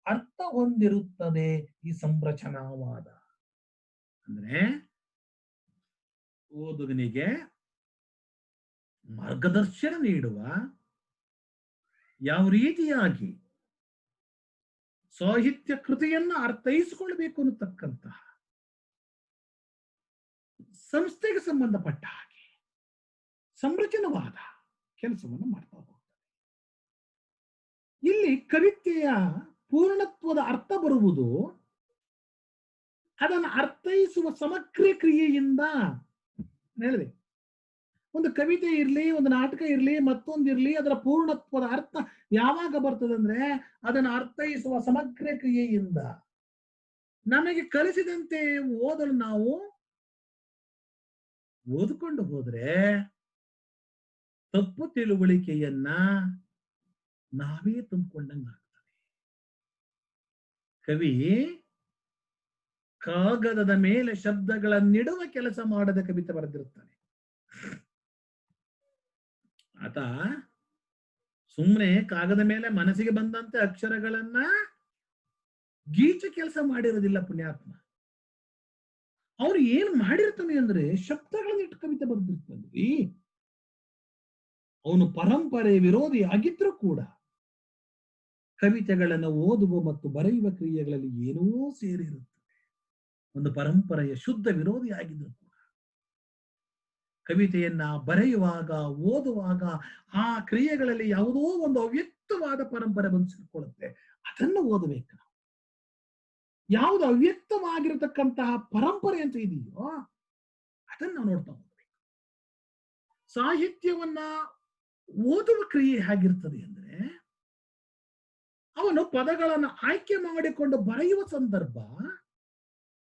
[SPEAKER 1] ಅರ್ಥ ಹೊಂದಿರುತ್ತದೆ ಈ ಸಂರಚನಾವಾದ. ಅಂದ್ರೆ ಓದುಗನಿಗೆ ಮಾರ್ಗದರ್ಶನ ನೀಡುವ ಯಾವ ರೀತಿಯಾಗಿ ಸಾಹಿತ್ಯ ಕೃತಿಯನ್ನ ಅರ್ಥೈಸಿಕೊಳ್ಬೇಕು ಅನ್ನತಕ್ಕಂತಹ ಸಂಸ್ಥೆಗೆ ಸಂಬಂಧಪಟ್ಟ ಹಾಗೆ ಸಂರಚನವಾದ ಕೆಲಸವನ್ನು ಮಾಡ್ತಾ ಹೋಗ್ತದೆ. ಇಲ್ಲಿ ಕವಿತೆಯ ಪೂರ್ಣತ್ವದ ಅರ್ಥ ಬರುವುದು ಅದನ್ನು ಅರ್ಥೈಸುವ ಸಮಗ್ರ ಕ್ರಿಯೆಯಿಂದ. ಹೇಳಿದೆ, ಒಂದು ಕವಿತೆ ಇರ್ಲಿ, ಒಂದು ನಾಟಕ ಇರ್ಲಿ, ಮತ್ತೊಂದಿರ್ಲಿ, ಅದರ ಪೂರ್ಣತ್ವದ ಅರ್ಥ ಯಾವಾಗ ಬರ್ತದೆ ಅಂದ್ರೆ ಅದನ್ನು ಅರ್ಥೈಸುವ ಸಮಗ್ರ ಕ್ರಿಯೆಯಿಂದ. ನಮಗೆ ಕಲಿಸಿದಂತೆ ಓದಲು ನಾವು ಓದಿಕೊಂಡು ಹೋದ್ರೆ ತಪ್ಪು ತಿಳುವಳಿಕೆಯನ್ನ ನಾವೇ ತಂದುಕೊಂಡಂಗಾಗ್ತದೆ. ಕವಿ ಕಾಗದದ ಮೇಲೆ ಶಬ್ದಗಳನ್ನಿಡುವ ಕೆಲಸ ಮಾಡದ ಕವಿತೆ ಬರೆದಿರುತ್ತಾನೆ. ಆತ ಸುಮ್ಮನೆ ಕಾಗದ ಮೇಲೆ ಮನಸ್ಸಿಗೆ ಬಂದಂತೆ ಅಕ್ಷರಗಳನ್ನ ಗೀಚ ಕೆಲಸ ಮಾಡಿರೋದಿಲ್ಲ ಪುಣ್ಯಾತ್ಮ. ಅವ್ರು ಏನ್ ಮಾಡಿರ್ತಾನೆ ಅಂದ್ರೆ ಶಬ್ದಗಳನ್ನ ಇಟ್ಟು ಕವಿತೆ ಬರೆದಿರ್ತಾನೆ. ಅವನು ಪರಂಪರೆ ವಿರೋಧಿ ಆಗಿದ್ರು ಕೂಡ ಕವಿತೆಗಳನ್ನು ಓದುವ ಮತ್ತು ಬರೆಯುವ ಕ್ರಿಯೆಗಳಲ್ಲಿ ಏನೋ ಸೇರಿರುತ್ತದೆ. ಒಂದು ಪರಂಪರೆಯ ಶುದ್ಧ ವಿರೋಧಿ ಆಗಿದ್ರು ಕೂಡ ಕವಿತೆಯನ್ನ ಬರೆಯುವಾಗ ಓದುವಾಗ ಆ ಕ್ರಿಯೆಗಳಲ್ಲಿ ಯಾವುದೋ ಒಂದು ಅವ್ಯಕ್ತವಾದ ಪರಂಪರೆ ಬಂದು ಸೇರ್ಕೊಳ್ಳುತ್ತೆ. ಅದನ್ನು ಓದಬೇಕು. ಯಾವುದು ಅವ್ಯಕ್ತವಾಗಿರತಕ್ಕಂತಹ ಪರಂಪರೆ ಅಂತ ಇದೆಯೋ ಅದನ್ನ ನಾವು ನೋಡ್ತಾ ಹೋಗ್ಬೇಕು. ಸಾಹಿತ್ಯವನ್ನ ಓದುವ ಕ್ರಿಯೆ ಹೇಗಿರ್ತದೆ ಅಂದ್ರೆ ಅವನು ಪದಗಳನ್ನು ಆಯ್ಕೆ ಮಾಡಿಕೊಂಡು ಬರೆಯುವ ಸಂದರ್ಭ,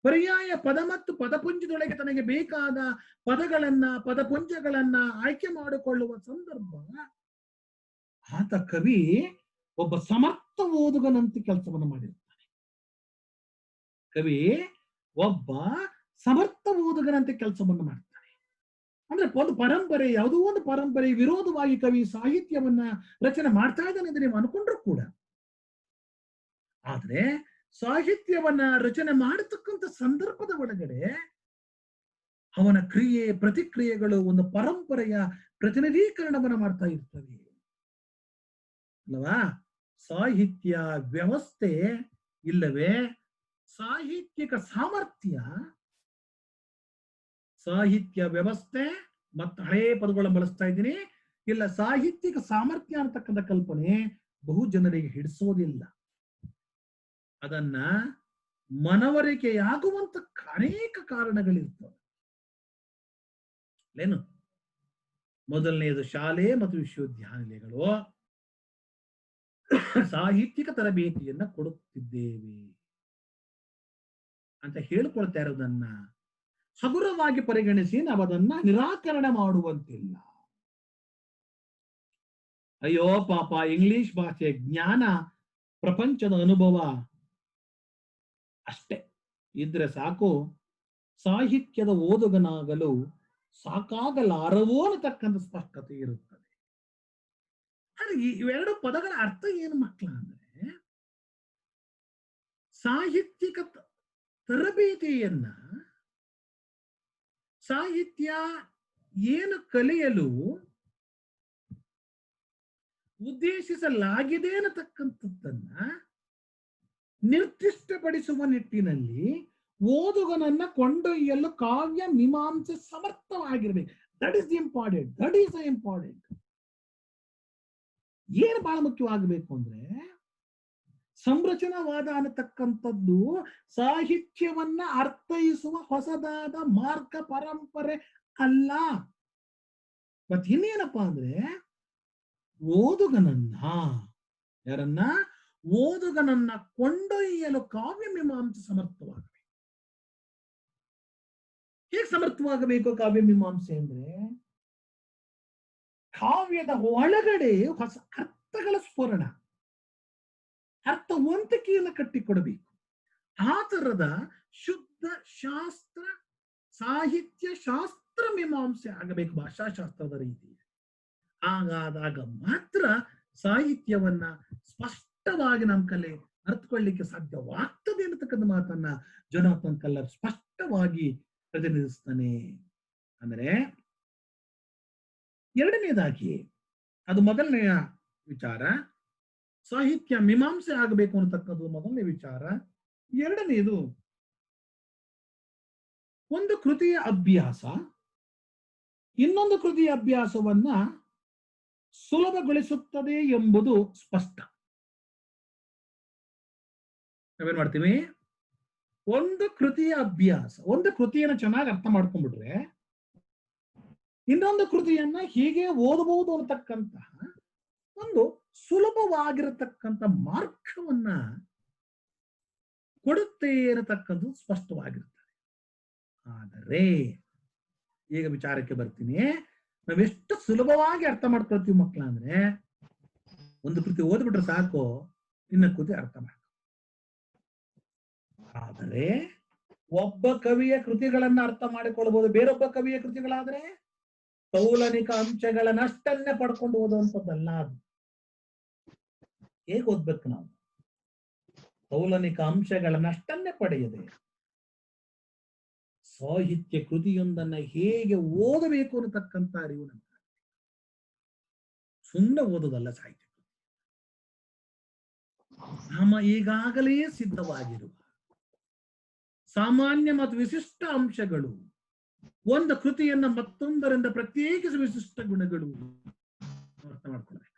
[SPEAKER 1] ಪರ್ಯಾಯ ಪದ ಮತ್ತು ಪದಪುಂಜದೊಳಗೆ ತನಗೆ ಬೇಕಾದ ಪದಗಳನ್ನ ಪದಪುಂಜಗಳನ್ನ ಆಯ್ಕೆ ಮಾಡಿಕೊಳ್ಳುವ ಸಂದರ್ಭ, ಆತ ಕವಿ ಒಬ್ಬ ಸಮರ್ಥ ಓದುಗನಂತೆ ಕೆಲಸವನ್ನು ಮಾಡಿರ್ತಾನೆ. ಕವಿ ಒಬ್ಬ ಸಮರ್ಥ ಓದುಗನಂತೆ ಕೆಲಸವನ್ನು ಮಾಡ್ತಾನೆ. ಅಂದ್ರೆ ಒಂದು ಪರಂಪರೆ, ಯಾವುದೋ ಒಂದು ಪರಂಪರೆ ವಿರೋಧವಾಗಿ ಕವಿ ಸಾಹಿತ್ಯವನ್ನ ರಚನೆ ಮಾಡ್ತಾ ಇದ್ದಾನೆ ಅಂತ ನೀವು ಅನ್ಕೊಂಡ್ರು ಕೂಡ, ಆದ್ರೆ ಸಾಹಿತ್ಯವನ್ನ ರಚನೆ ಮಾಡತಕ್ಕಂಥ ಸಂದರ್ಭದ ಒಳಗಡೆ ಅವನ ಕ್ರಿಯೆ ಪ್ರತಿಕ್ರಿಯೆಗಳು ಒಂದು ಪರಂಪರೆಯ ಪ್ರತಿನಿಧೀಕರಣವನ್ನು ಮಾಡ್ತಾ ಇರ್ತವೆ ಅಲ್ವಾ. ಸಾಹಿತ್ಯ ವ್ಯವಸ್ಥೆ ಇಲ್ಲವೇ ಸಾಹಿತ್ಯಿಕ ಸಾಮರ್ಥ್ಯ, ಸಾಹಿತ್ಯ ವ್ಯವಸ್ಥೆ ಮತ್ತು ಹಳೆಯ ಪದಗಳನ್ನು ಬಳಸ್ತಾ ಇದ್ದೀನಿ, ಇಲ್ಲ ಸಾಹಿತ್ಯಿಕ ಸಾಮರ್ಥ್ಯ ಅಂತಕ್ಕಂಥ ಕಲ್ಪನೆ ಬಹು ಜನರಿಗೆ ಹಿಡಿಸೋದಿಲ್ಲ. ಅದನ್ನ ಮನವರಿಕೆಯಾಗುವಂತ ಅನೇಕ ಕಾರಣಗಳಿರ್ತವೆ. ಏನು ಮೊದಲನೆಯದು ಶಾಲೆ ಮತ್ತು ವಿಶ್ವವಿದ್ಯಾನಿಲಯಗಳು ಸಾಹಿತ್ಯಿಕ ತರಬೇತಿಯನ್ನ ಕೊಡುತ್ತಿದ್ದೇವೆ ಅಂತ ಹೇಳ್ಕೊಳ್ತಾ ಇರೋದನ್ನ ಹಗುರವಾಗಿ ಪರಿಗಣಿಸಿ ನಾವು ಅದನ್ನ ನಿರಾಕರಣೆ ಮಾಡುವಂತಿಲ್ಲ. ಅಯ್ಯೋ ಪಾಪ, ಇಂಗ್ಲಿಷ್ ಭಾಷೆ ಜ್ಞಾನ, ಪ್ರಪಂಚದ ಅನುಭವ ಅಷ್ಟೇ ಇದ್ರೆ ಸಾಕು, ಸಾಹಿತ್ಯದ ಓದುಗನಾಗಲು ಸಾಕಾಗಲಾರವೋ ಅನ್ನತಕ್ಕಂಥ ಸ್ಪಷ್ಟತೆ ಇರುತ್ತದೆ. ಆದ್ರೆ ಇವೆರಡು ಪದಗಳ ಅರ್ಥ ಏನು ಮಕ್ಕಳ ಅಂದ್ರೆ, ಸಾಹಿತ್ಯಿಕ ತರಬೇತಿಯನ್ನ ಸಾಹಿತ್ಯ ಏನು ಕಲಿಯಲು ಉದ್ದೇಶಿಸಲಾಗಿದೆ ಅನ್ನತಕ್ಕಂಥದ್ದನ್ನ ನಿರ್ದಿಷ್ಟಪಡಿಸುವ ನಿಟ್ಟಿನಲ್ಲಿ ಓದುಗನನ್ನ ಕೊಂಡೊಯ್ಯಲು ಕಾವ್ಯ ಮೀಮಾಂಸೆ ಸಮರ್ಥವಾಗಿರ್ಬೇಕು. That is the important. That is the important. ಏನು ಬಹಳ ಮುಖ್ಯವಾಗಬೇಕು ಅಂದ್ರೆ ಸಂರಚನಾವಾದ ಅನ್ನತಕ್ಕಂಥದ್ದು ಸಾಹಿತ್ಯವನ್ನ ಅರ್ಥೈಸುವ ಹೊಸದಾದ ಮಾರ್ಗ ಪರಂಪರೆ ಅಲ್ಲ. ಮತ್ ಇನ್ನೇನಪ್ಪಾ ಅಂದ್ರೆ ಓದುಗನನ್ನ ಯಾರನ್ನ ಓದುಗನನ್ನ ಕೊಂಡೊಯ್ಯಲು ಕಾವ್ಯ ಮೀಮಾಂಸೆ ಸಮರ್ಥವಾಗಬೇಕು. ಹೇಗೆ ಸಮರ್ಥವಾಗಬೇಕು ಕಾವ್ಯ ಮೀಮಾಂಸೆ ಅಂದ್ರೆ ಕಾವ್ಯದ ಒಳಗಡೆ ಹೊಸ ಅರ್ಥಗಳ ಸ್ಫುರಣ, ಅರ್ಥವಂತಿಕೆಯನ್ನು ಕಟ್ಟಿಕೊಡಬೇಕು. ಆ ತರದ ಶುದ್ಧ ಶಾಸ್ತ್ರ ಸಾಹಿತ್ಯ ಶಾಸ್ತ್ರ ಮೀಮಾಂಸೆ ಆಗಬೇಕು ಭಾಷಾಶಾಸ್ತ್ರದ ರೀತಿ. ಹಾಗಾದಾಗ ಮಾತ್ರ ಸಾಹಿತ್ಯವನ್ನ ಸ್ಪಷ್ಟವಾಗಿ ನಮ್ಮ ಕಲೆ ಅರ್ಥಕೊಳ್ಳಿಕ್ಕೆ ಸಾಧ್ಯವಾಗ್ತದೆ ಅನ್ನತಕ್ಕಂಥ ಮಾತನ್ನ ಜೊನಾಥನ್ ಕಲ್ಲರ್ ಸ್ಪಷ್ಟವಾಗಿ ಪ್ರತಿನಿಧಿಸ್ತಾನೆ. ಅಂದ್ರೆ ಎರಡನೇದಾಗಿ ಅದು ಮೊದಲನೆಯ ವಿಚಾರ, ಸಾಹಿತ್ಯ ಮೀಮಾಂಸೆ ಆಗಬೇಕು ಅನ್ನತಕ್ಕದ್ದು ಮೊದಲನೇ ವಿಚಾರ. ಎರಡನೇದು ಒಂದು ಕೃತಿಯ ಅಭ್ಯಾಸ ಇನ್ನೊಂದು ಕೃತಿಯ ಅಭ್ಯಾಸವನ್ನ ಸುಲಭಗೊಳಿಸುತ್ತದೆ ಎಂಬುದು ಸ್ಪಷ್ಟ. ನಾವೇನ್ ಮಾಡ್ತೀವಿ, ಒಂದು ಕೃತಿಯ ಅಭ್ಯಾಸ, ಒಂದು ಕೃತಿಯನ್ನು ಚೆನ್ನಾಗಿ ಅರ್ಥ ಮಾಡ್ಕೊಂಡ್ಬಿಟ್ರೆ ಇನ್ನೊಂದು ಕೃತಿಯನ್ನ ಹೀಗೆ ಓದಬಹುದು ಅನ್ನತಕ್ಕಂತಹ ಒಂದು ಸುಲಭವಾಗಿರತಕ್ಕಂಥ ಮಾರ್ಗವನ್ನ ಕೊಡುತ್ತೆ ಅನ್ನತಕ್ಕದ್ದು ಸ್ಪಷ್ಟವಾಗಿರ್ತದೆ. ಆದರೆ ಈಗ ವಿಚಾರಕ್ಕೆ ಬರ್ತೀನಿ. ನಾವೆಷ್ಟು ಸುಲಭವಾಗಿ ಅರ್ಥ ಮಾಡ್ಕೊಳ್ತೀವಿ ಮಕ್ಕಳ ಅಂದ್ರೆ ಒಂದು ಕೃತಿ ಓದ್ಬಿಟ್ರೆ ಸಾಕು, ಇನ್ನೊಂದು ಕೃತಿ ಅರ್ಥ ಮಾಡ್ಕೊ. ಆದರೆ ಒಬ್ಬ ಕವಿಯ ಕೃತಿಗಳನ್ನ ಅರ್ಥ ಮಾಡಿಕೊಳ್ಳಬಹುದು, ಬೇರೊಬ್ಬ ಕವಿಯ ಕೃತಿಗಳಾದ್ರೆ ತೌಲನಿಕ ಅಂಶಗಳನ್ನಷ್ಟನ್ನೇ ಪಡ್ಕೊಂಡು ಓದುವಂಥದ್ದಲ್ಲ. ಅದು ಹೇಗೆ ಓದ್ಬೇಕು ನಾವು? ತೌಲನಿಕ ಅಂಶಗಳನ್ನಷ್ಟನ್ನೇ ಪಡೆಯದೆ ಸಾಹಿತ್ಯ ಕೃತಿಯೊಂದನ್ನ ಹೇಗೆ ಓದಬೇಕು ಅನ್ನತಕ್ಕಂಥ ಅರಿವು ನಮ್ಗೆ. ಸುಮ್ಮನೆ ಓದೋದಲ್ಲ ಸಾಹಿತ್ಯ ಕೃತಿ. ನಮ್ಮ ಈಗಾಗಲೇ ಸಿದ್ಧವಾಗಿರುವ ಸಾಮಾನ್ಯ ಮತ್ತು ವಿಶಿಷ್ಟ ಅಂಶಗಳು, ಒಂದು ಕೃತಿಯನ್ನ ಮತ್ತೊಂದರಿಂದ ಪ್ರತ್ಯೇಕಿಸಿ ವಿಶಿಷ್ಟ ಗುಣಗಳು ಅರ್ಥ ಮಾಡ್ಕೊಳ್ಬೇಕು.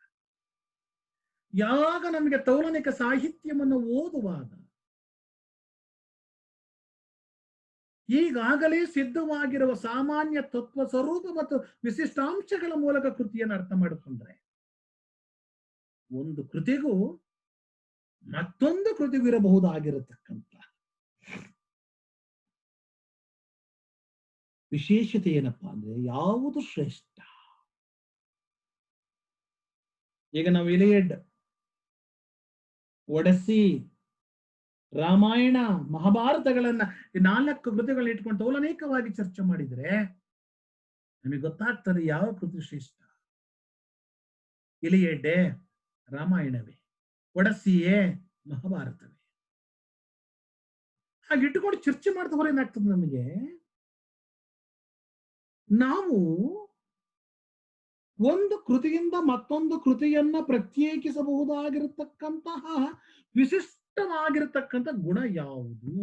[SPEAKER 1] ಯಾವಾಗ ನಮಗೆ ತೌಲನಿಕ ಸಾಹಿತ್ಯವನ್ನು ಓದುವಾಗ ಈಗಾಗಲೇ ಸಿದ್ಧವಾಗಿರುವ ಸಾಮಾನ್ಯ ತತ್ವ ಸ್ವರೂಪ ಮತ್ತು ವಿಶಿಷ್ಟಾಂಶಗಳ ಮೂಲಕ ಕೃತಿಯನ್ನು ಅರ್ಥ ಮಾಡಿಕೊಂಡ್ರೆ ಒಂದು ಕೃತಿಗೂ ಮತ್ತೊಂದು ಕೃತಿಗೂ ಇರಬಹುದಾಗಿರತಕ್ಕಂಥ ವಿಶೇಷತೆ ಏನಪ್ಪಾ ಅಂದ್ರೆ ಯಾವುದು ಶ್ರೇಷ್ಠ. ಈಗ ನಾವು ಇಲಿಯಡ್, ಒಡೆಸ್ಸಿ, ರಾಮಾಯಣ, ಮಹಾಭಾರತಗಳನ್ನ ಈ 4 ಕೃತಿಗಳನ್ನ ಇಟ್ಕೊಂಡು ತೌಲನೇಕವಾಗಿ ಚರ್ಚೆ ಮಾಡಿದ್ರೆ ನಮಗೆ ಗೊತ್ತಾಗ್ತದೆ ಯಾವ ಕೃತಿ ಶ್ರೇಷ್ಠ. ಇಲಿಯಡ್ಡೇ, ರಾಮಾಯಣವೇ, ಒಡೆಸ್ಸಿಯೇ, ಮಹಾಭಾರತವೇ. ಹಾಗೆ ಇಟ್ಟುಕೊಂಡು ಚರ್ಚೆ ಮಾಡ್ತಾ ಹೊರ ಏನಾಗ್ತದೆ ನಮಗೆ, ನಾವು ಒಂದು ಕೃತಿಯಿಂದ ಮತ್ತೊಂದು ಕೃತಿಯನ್ನ ಪ್ರತ್ಯೇಕಿಸಬಹುದಾಗಿರತಕ್ಕಂತಹ ವಿಶಿಷ್ಟವಾಗಿರತಕ್ಕಂಥ ಗುಣ ಯಾವುದು?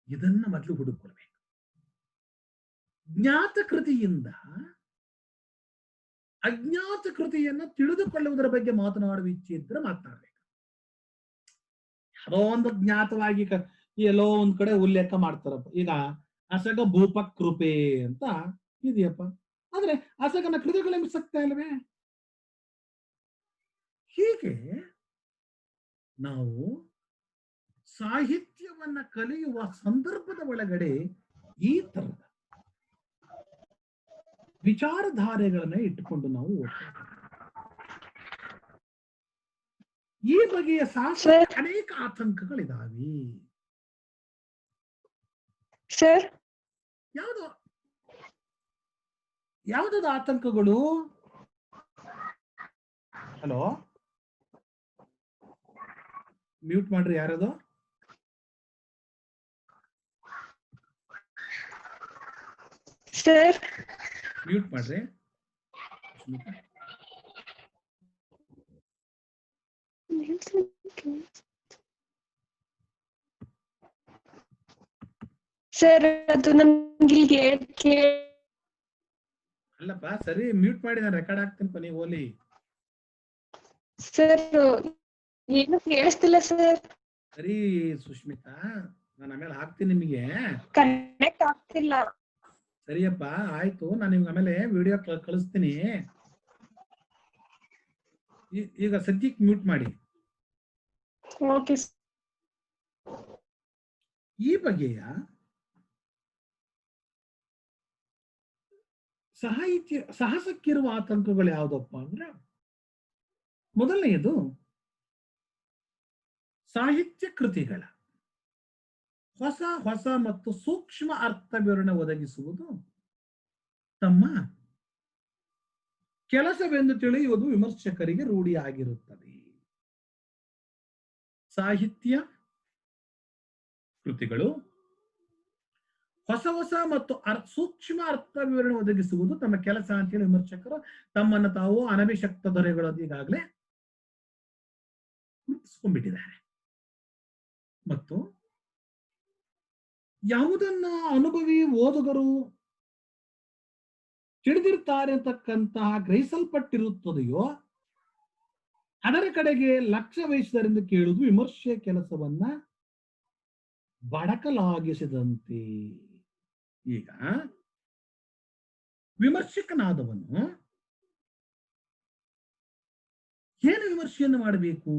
[SPEAKER 1] ಇದನ್ನ ಮೊದಲು ಹುಡುಕೊಳ್ಬೇಕು. ಜ್ಞಾತ ಕೃತಿಯಿಂದ ಅಜ್ಞಾತ ಕೃತಿಯನ್ನ ತಿಳಿದುಕೊಳ್ಳುವುದರ ಬಗ್ಗೆ ಮಾತನಾಡುವ ಇಚ್ಛೆ ಇದ್ರೆ ಮಾತನಾಡಬೇಕು. ಯಾವುದೋ ಒಂದು ಜ್ಞಾತವಾಗಿ ಎಲ್ಲೋ ಒಂದ್ ಕಡೆ ಉಲ್ಲೇಖ ಮಾಡ್ತಾರಪ್ಪ. ಈಗ ಅಸಗ ಭೂಪ ಕೃಪೆ ಅಂತ ಇದೆಯಪ್ಪ, ಆದ್ರೆ ಅಸಗನ ಕೃತಿಗಳು ಸಿಗ್ತಾ ಇಲ್ವೇ? ಹೀಗೆ ನಾವು ಸಾಹಿತ್ಯವನ್ನ ಕಲಿಯುವ ಸಂದರ್ಭದ ಒಳಗಡೆ ಈ ತರದ ವಿಚಾರಧಾರೆಗಳನ್ನ ಇಟ್ಟುಕೊಂಡು ನಾವು ಓದ್ತೇವೆ. ಈ ಬಗೆಯ ಶಾಸ್ತ್ರ ಅನೇಕ ಆತಂಕಗಳಿದಾವೆ.
[SPEAKER 2] ಸರ್,
[SPEAKER 1] ಯಾವ್ದು ಆತಂಕಗಳು? ಹಲೋ, ಮ್ಯೂಟ್ ಮಾಡ್ರಿ ಯಾರದು?
[SPEAKER 2] ಸರ್
[SPEAKER 1] ಮ್ಯೂಟ್ ಮಾಡ್ರಿ
[SPEAKER 2] ಸರ್ ಅದು ನನ್ಗೆ
[SPEAKER 1] ಅಲ್ಲಪ್ಪ ಸರಿ ಮ್ಯೂಟ್ ಮಾಡಿ ನಾನು ರೆಕಾರ್ಡ್ ಹಾಕ್ತೀನಿ ನೀವು ಓಲಿ.
[SPEAKER 2] ಸರ್ ಏನು ಕೇಳಿಸ್ತಿಲ್ಲ ಸರ್.
[SPEAKER 1] ಸರಿ ಸುಷ್ಮಿತಾ, ನಾನು ಆಮೇಲೆ ಹಾಕ್ತೀನಿ ನಿಮಗೆ.
[SPEAKER 2] ಕನೆಕ್ಟ್ ಆಗ್ತಿಲ್ಲ.
[SPEAKER 1] ಸರಿಯಪ್ಪ ಆಯ್ತು, ನಾನು ನಿಮ್ಗೆ ಆಮೇಲೆ ವಿಡಿಯೋ ಕಳಿಸ್ತೀನಿ. ಈಗ ಸದ್ಯಕ್ಕೆ ಮ್ಯೂಟ್ ಮಾಡಿ.
[SPEAKER 2] ಓಕೆ.
[SPEAKER 1] ಈ ಬಗೆಯ ಸಾಹಸಕ್ಕಿರುವ ಆತಂಕಗಳು ಯಾವುದಪ್ಪ ಅಂದ್ರೆ, ಮೊದಲನೆಯದು ಸಾಹಿತ್ಯ ಕೃತಿಗಳ ಹೊಸ ಹೊಸ ಮತ್ತು ಸೂಕ್ಷ್ಮ ಅರ್ಥ ವಿವರಣೆ ಒದಗಿಸುವುದು ತಮ್ಮ ಕೆಲಸವೆಂದು ತಿಳಿಯುವುದು ವಿಮರ್ಶಕರಿಗೆ ರೂಢಿಯಾಗಿರುತ್ತದೆ. ಸಾಹಿತ್ಯ ಕೃತಿಗಳು ಹೊಸ ಹೊಸ ಮತ್ತು ಸೂಕ್ಷ್ಮ ಅರ್ಥ ವಿವರಣೆ ಒದಗಿಸುವುದು ತಮ್ಮ ಕೆಲಸ ಅಂತೇಳಿ ವಿಮರ್ಶಕರು ತಮ್ಮನ್ನು ತಾವು ಅನಭಿಷಕ್ತ ದೊರೆಗಳು ಈಗಾಗಲೇ ಗುರುತಿಸ್ಕೊಂಡ್ಬಿಟ್ಟಿದ್ದಾರೆ. ಮತ್ತು ಯಾವುದನ್ನ ಅನುಭವಿ ಓದುಗರು ತಿಳಿದಿರ್ತಾರೆ ಅಂತಕ್ಕಂತಹ ಗ್ರಹಿಸಲ್ಪಟ್ಟಿರುತ್ತದೆಯೋ ಅದರ ಕಡೆಗೆ ಲಕ್ಷ್ಯ ವಹಿಸಿದರಿಂದ ಕೇಳುವುದು ವಿಮರ್ಶೆ ಕೆಲಸವನ್ನ ಬಡಕಲಾಗಿಸಿದಂತೆ. ಈಗ ವಿಮರ್ಶಕನಾದವನು ಏನು ವಿಮರ್ಶೆಯನ್ನು ಮಾಡಬೇಕು?